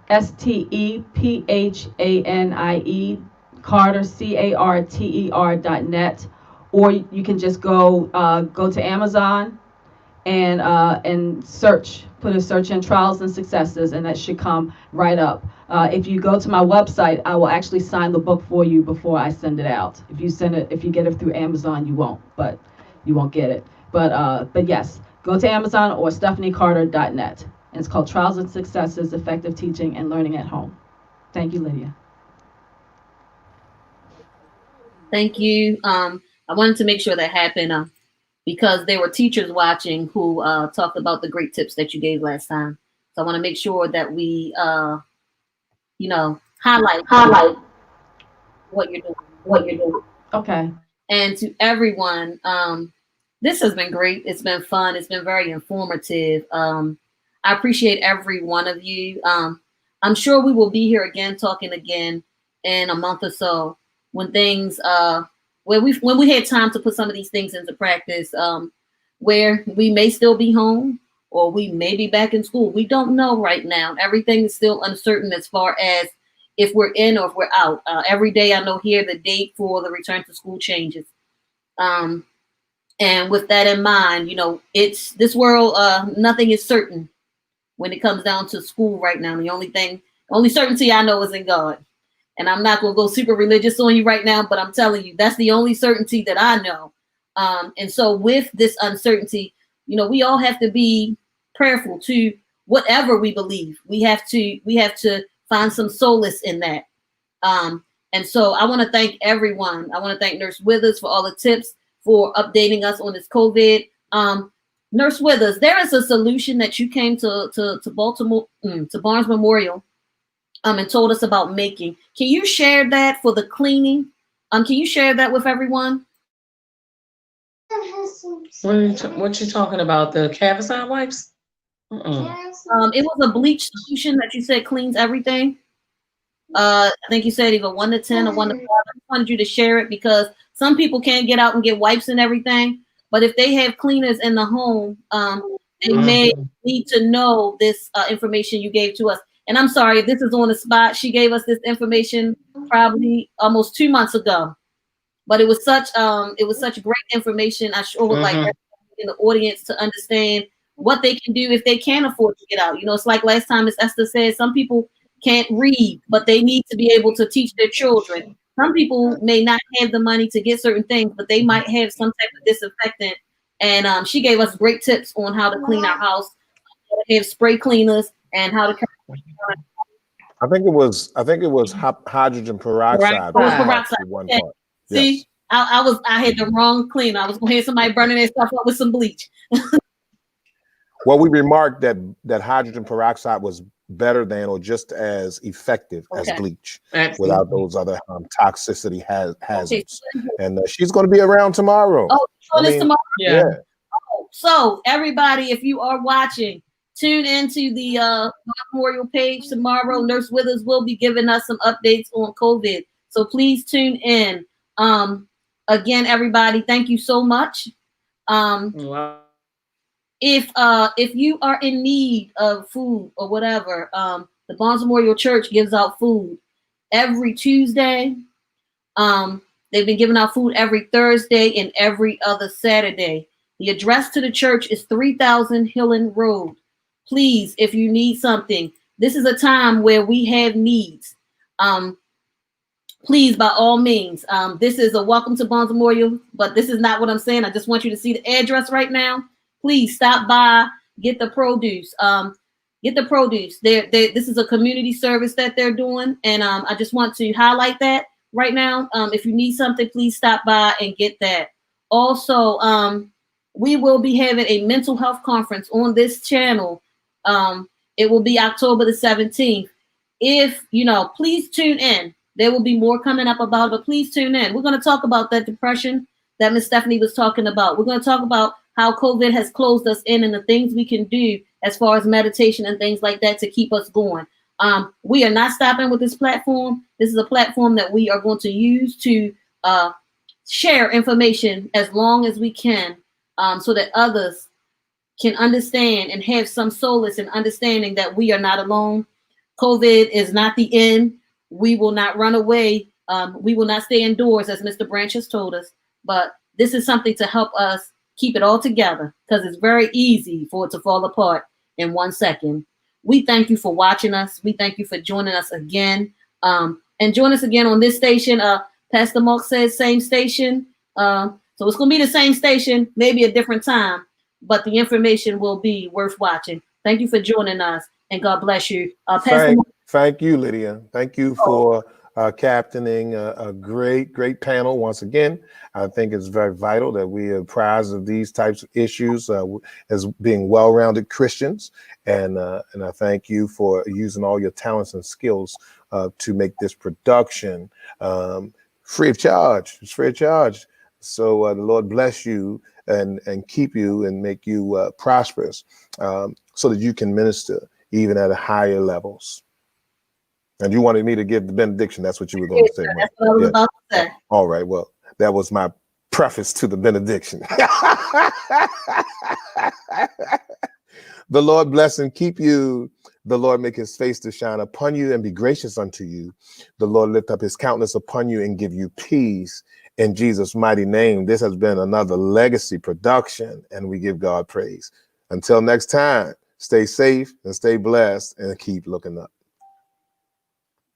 STEPHANIE, Carter, CARTER.net, or you can just go to Amazon and put a search in Trials and Successes, and that should come right up. If you go to my website, I will actually sign the book for you before I send it out. If you get it through Amazon, you won't get it. But yes, go to Amazon or stephaniecarter.net. And it's called Trials and Successes: Effective Teaching and Learning at Home. Thank you, Lydia. Thank you. I wanted to make sure that happened because there were teachers watching who talked about the great tips that you gave last time. So I want to make sure that we, highlight what you're doing. Okay. And to everyone, this has been great. It's been fun. It's been very informative. I appreciate every one of you. I'm sure we will be here again, talking again in a month or so when things, when we had time to put some of these things into practice. where we may still be home or we may be back in school. We don't know right now. Everything is still uncertain as far as if we're in or if we're out. Every day I know here the date for the return to school changes. And with that in mind, it's this world, nothing is certain when it comes down to school right now. The only certainty I know is in God. And I'm not going to go super religious on you right now, but I'm telling you, that's the only certainty that I know. And so with this uncertainty, we all have to be prayerful to whatever we believe. We have to find some solace in that. And so I want to thank everyone. I want to thank Nurse Withers for all the tips, for updating us on this COVID. Nurse Withers, there is a solution that you came to Baltimore, to Barnes Memorial, and told us about making. Can you share that for the cleaning? Can you share that with everyone? What you talking about? The Cavicide wipes? It was a bleach solution that you said cleans everything. I think you said either 1 to 10 or 1 to 5. I just wanted you to share it because some people can't get out and get wipes and everything. But if they have cleaners in the home, they may need to know this information you gave to us. And I'm sorry if this is on the spot. She gave us this information probably almost 2 months ago. But it was such great information. I sure would like everyone in the audience to understand what they can do if they can't afford to get out. It's like last time, as Esther said, some people can't read, but they need to be able to teach their children. Some people may not have the money to get certain things, but they might have some type of disinfectant. And she gave us great tips on how to clean our house, how to have spray cleaners, and how to. I think it was hydrogen peroxide. Peroxide. One Yeah. part. See, Yes. I had the wrong cleaner. I was going to have somebody burning their stuff up with some bleach. Well, we remarked that hydrogen peroxide was better than or just as effective as bleach. Absolutely. Without those other toxicity hazards. Okay. And she's going to be around tomorrow. Tomorrow? Yeah. So everybody, if you are watching, tune into the Memorial page tomorrow. Nurse Withers will be giving us some updates on COVID. So please tune in. Again, everybody, thank you so much. Wow. If you are in need of food or whatever, the Barnes Memorial Church gives out food every Tuesday. They've been giving out food every Thursday and every other Saturday. The address to the church is 3000 Hillen Road. Please, if you need something, this is a time where we have needs. Please, by all means, this is a welcome to Barnes Memorial, but this is not what I'm saying. I just want you to see the address right now. Please stop by, get the produce. Get the produce. This is a community service that they're doing, and I just want to highlight that right now. If you need something, please stop by and get that. Also, we will be having a mental health conference on this channel. It will be October the 17th. Please tune in. There will be more coming up about it, but please tune in. We're going to talk about that depression that Miss Stephanie was talking about. We're going to talk about how COVID has closed us in and the things we can do as far as meditation and things like that to keep us going. We are not stopping with this platform. This is a platform that we are going to use to share information as long as we can, so that others can understand and have some solace in understanding that we are not alone. COVID is not the end. We will not run away. We will not stay indoors, as Mr. Branch has told us. But this is something to help us keep it all together, because it's very easy for it to fall apart in 1 second. We thank you for watching us. We thank you for joining us again. And join us again on this station. Pastor Mark says same station. So it's going to be the same station, maybe a different time, but the information will be worth watching. Thank you for joining us, and God bless you. Thank you, Lydia. Thank you for captaining a great panel once again. I think it's very vital that we are apprised of these types of issues as being well-rounded Christians. And I thank you for using all your talents and skills to make this production free of charge. It's free of charge. So the Lord bless you and keep you and make you prosperous, so that you can minister even at higher levels. And you wanted me to give the benediction. That's what you were going to say. That's what I was about to say. All right. Well, that was my preface to the benediction. The Lord bless and keep you. The Lord make his face to shine upon you and be gracious unto you. The Lord lift up his countenance upon you and give you peace in Jesus' mighty name. This has been another Legacy production, and we give God praise. Until next time, stay safe and stay blessed and keep looking up.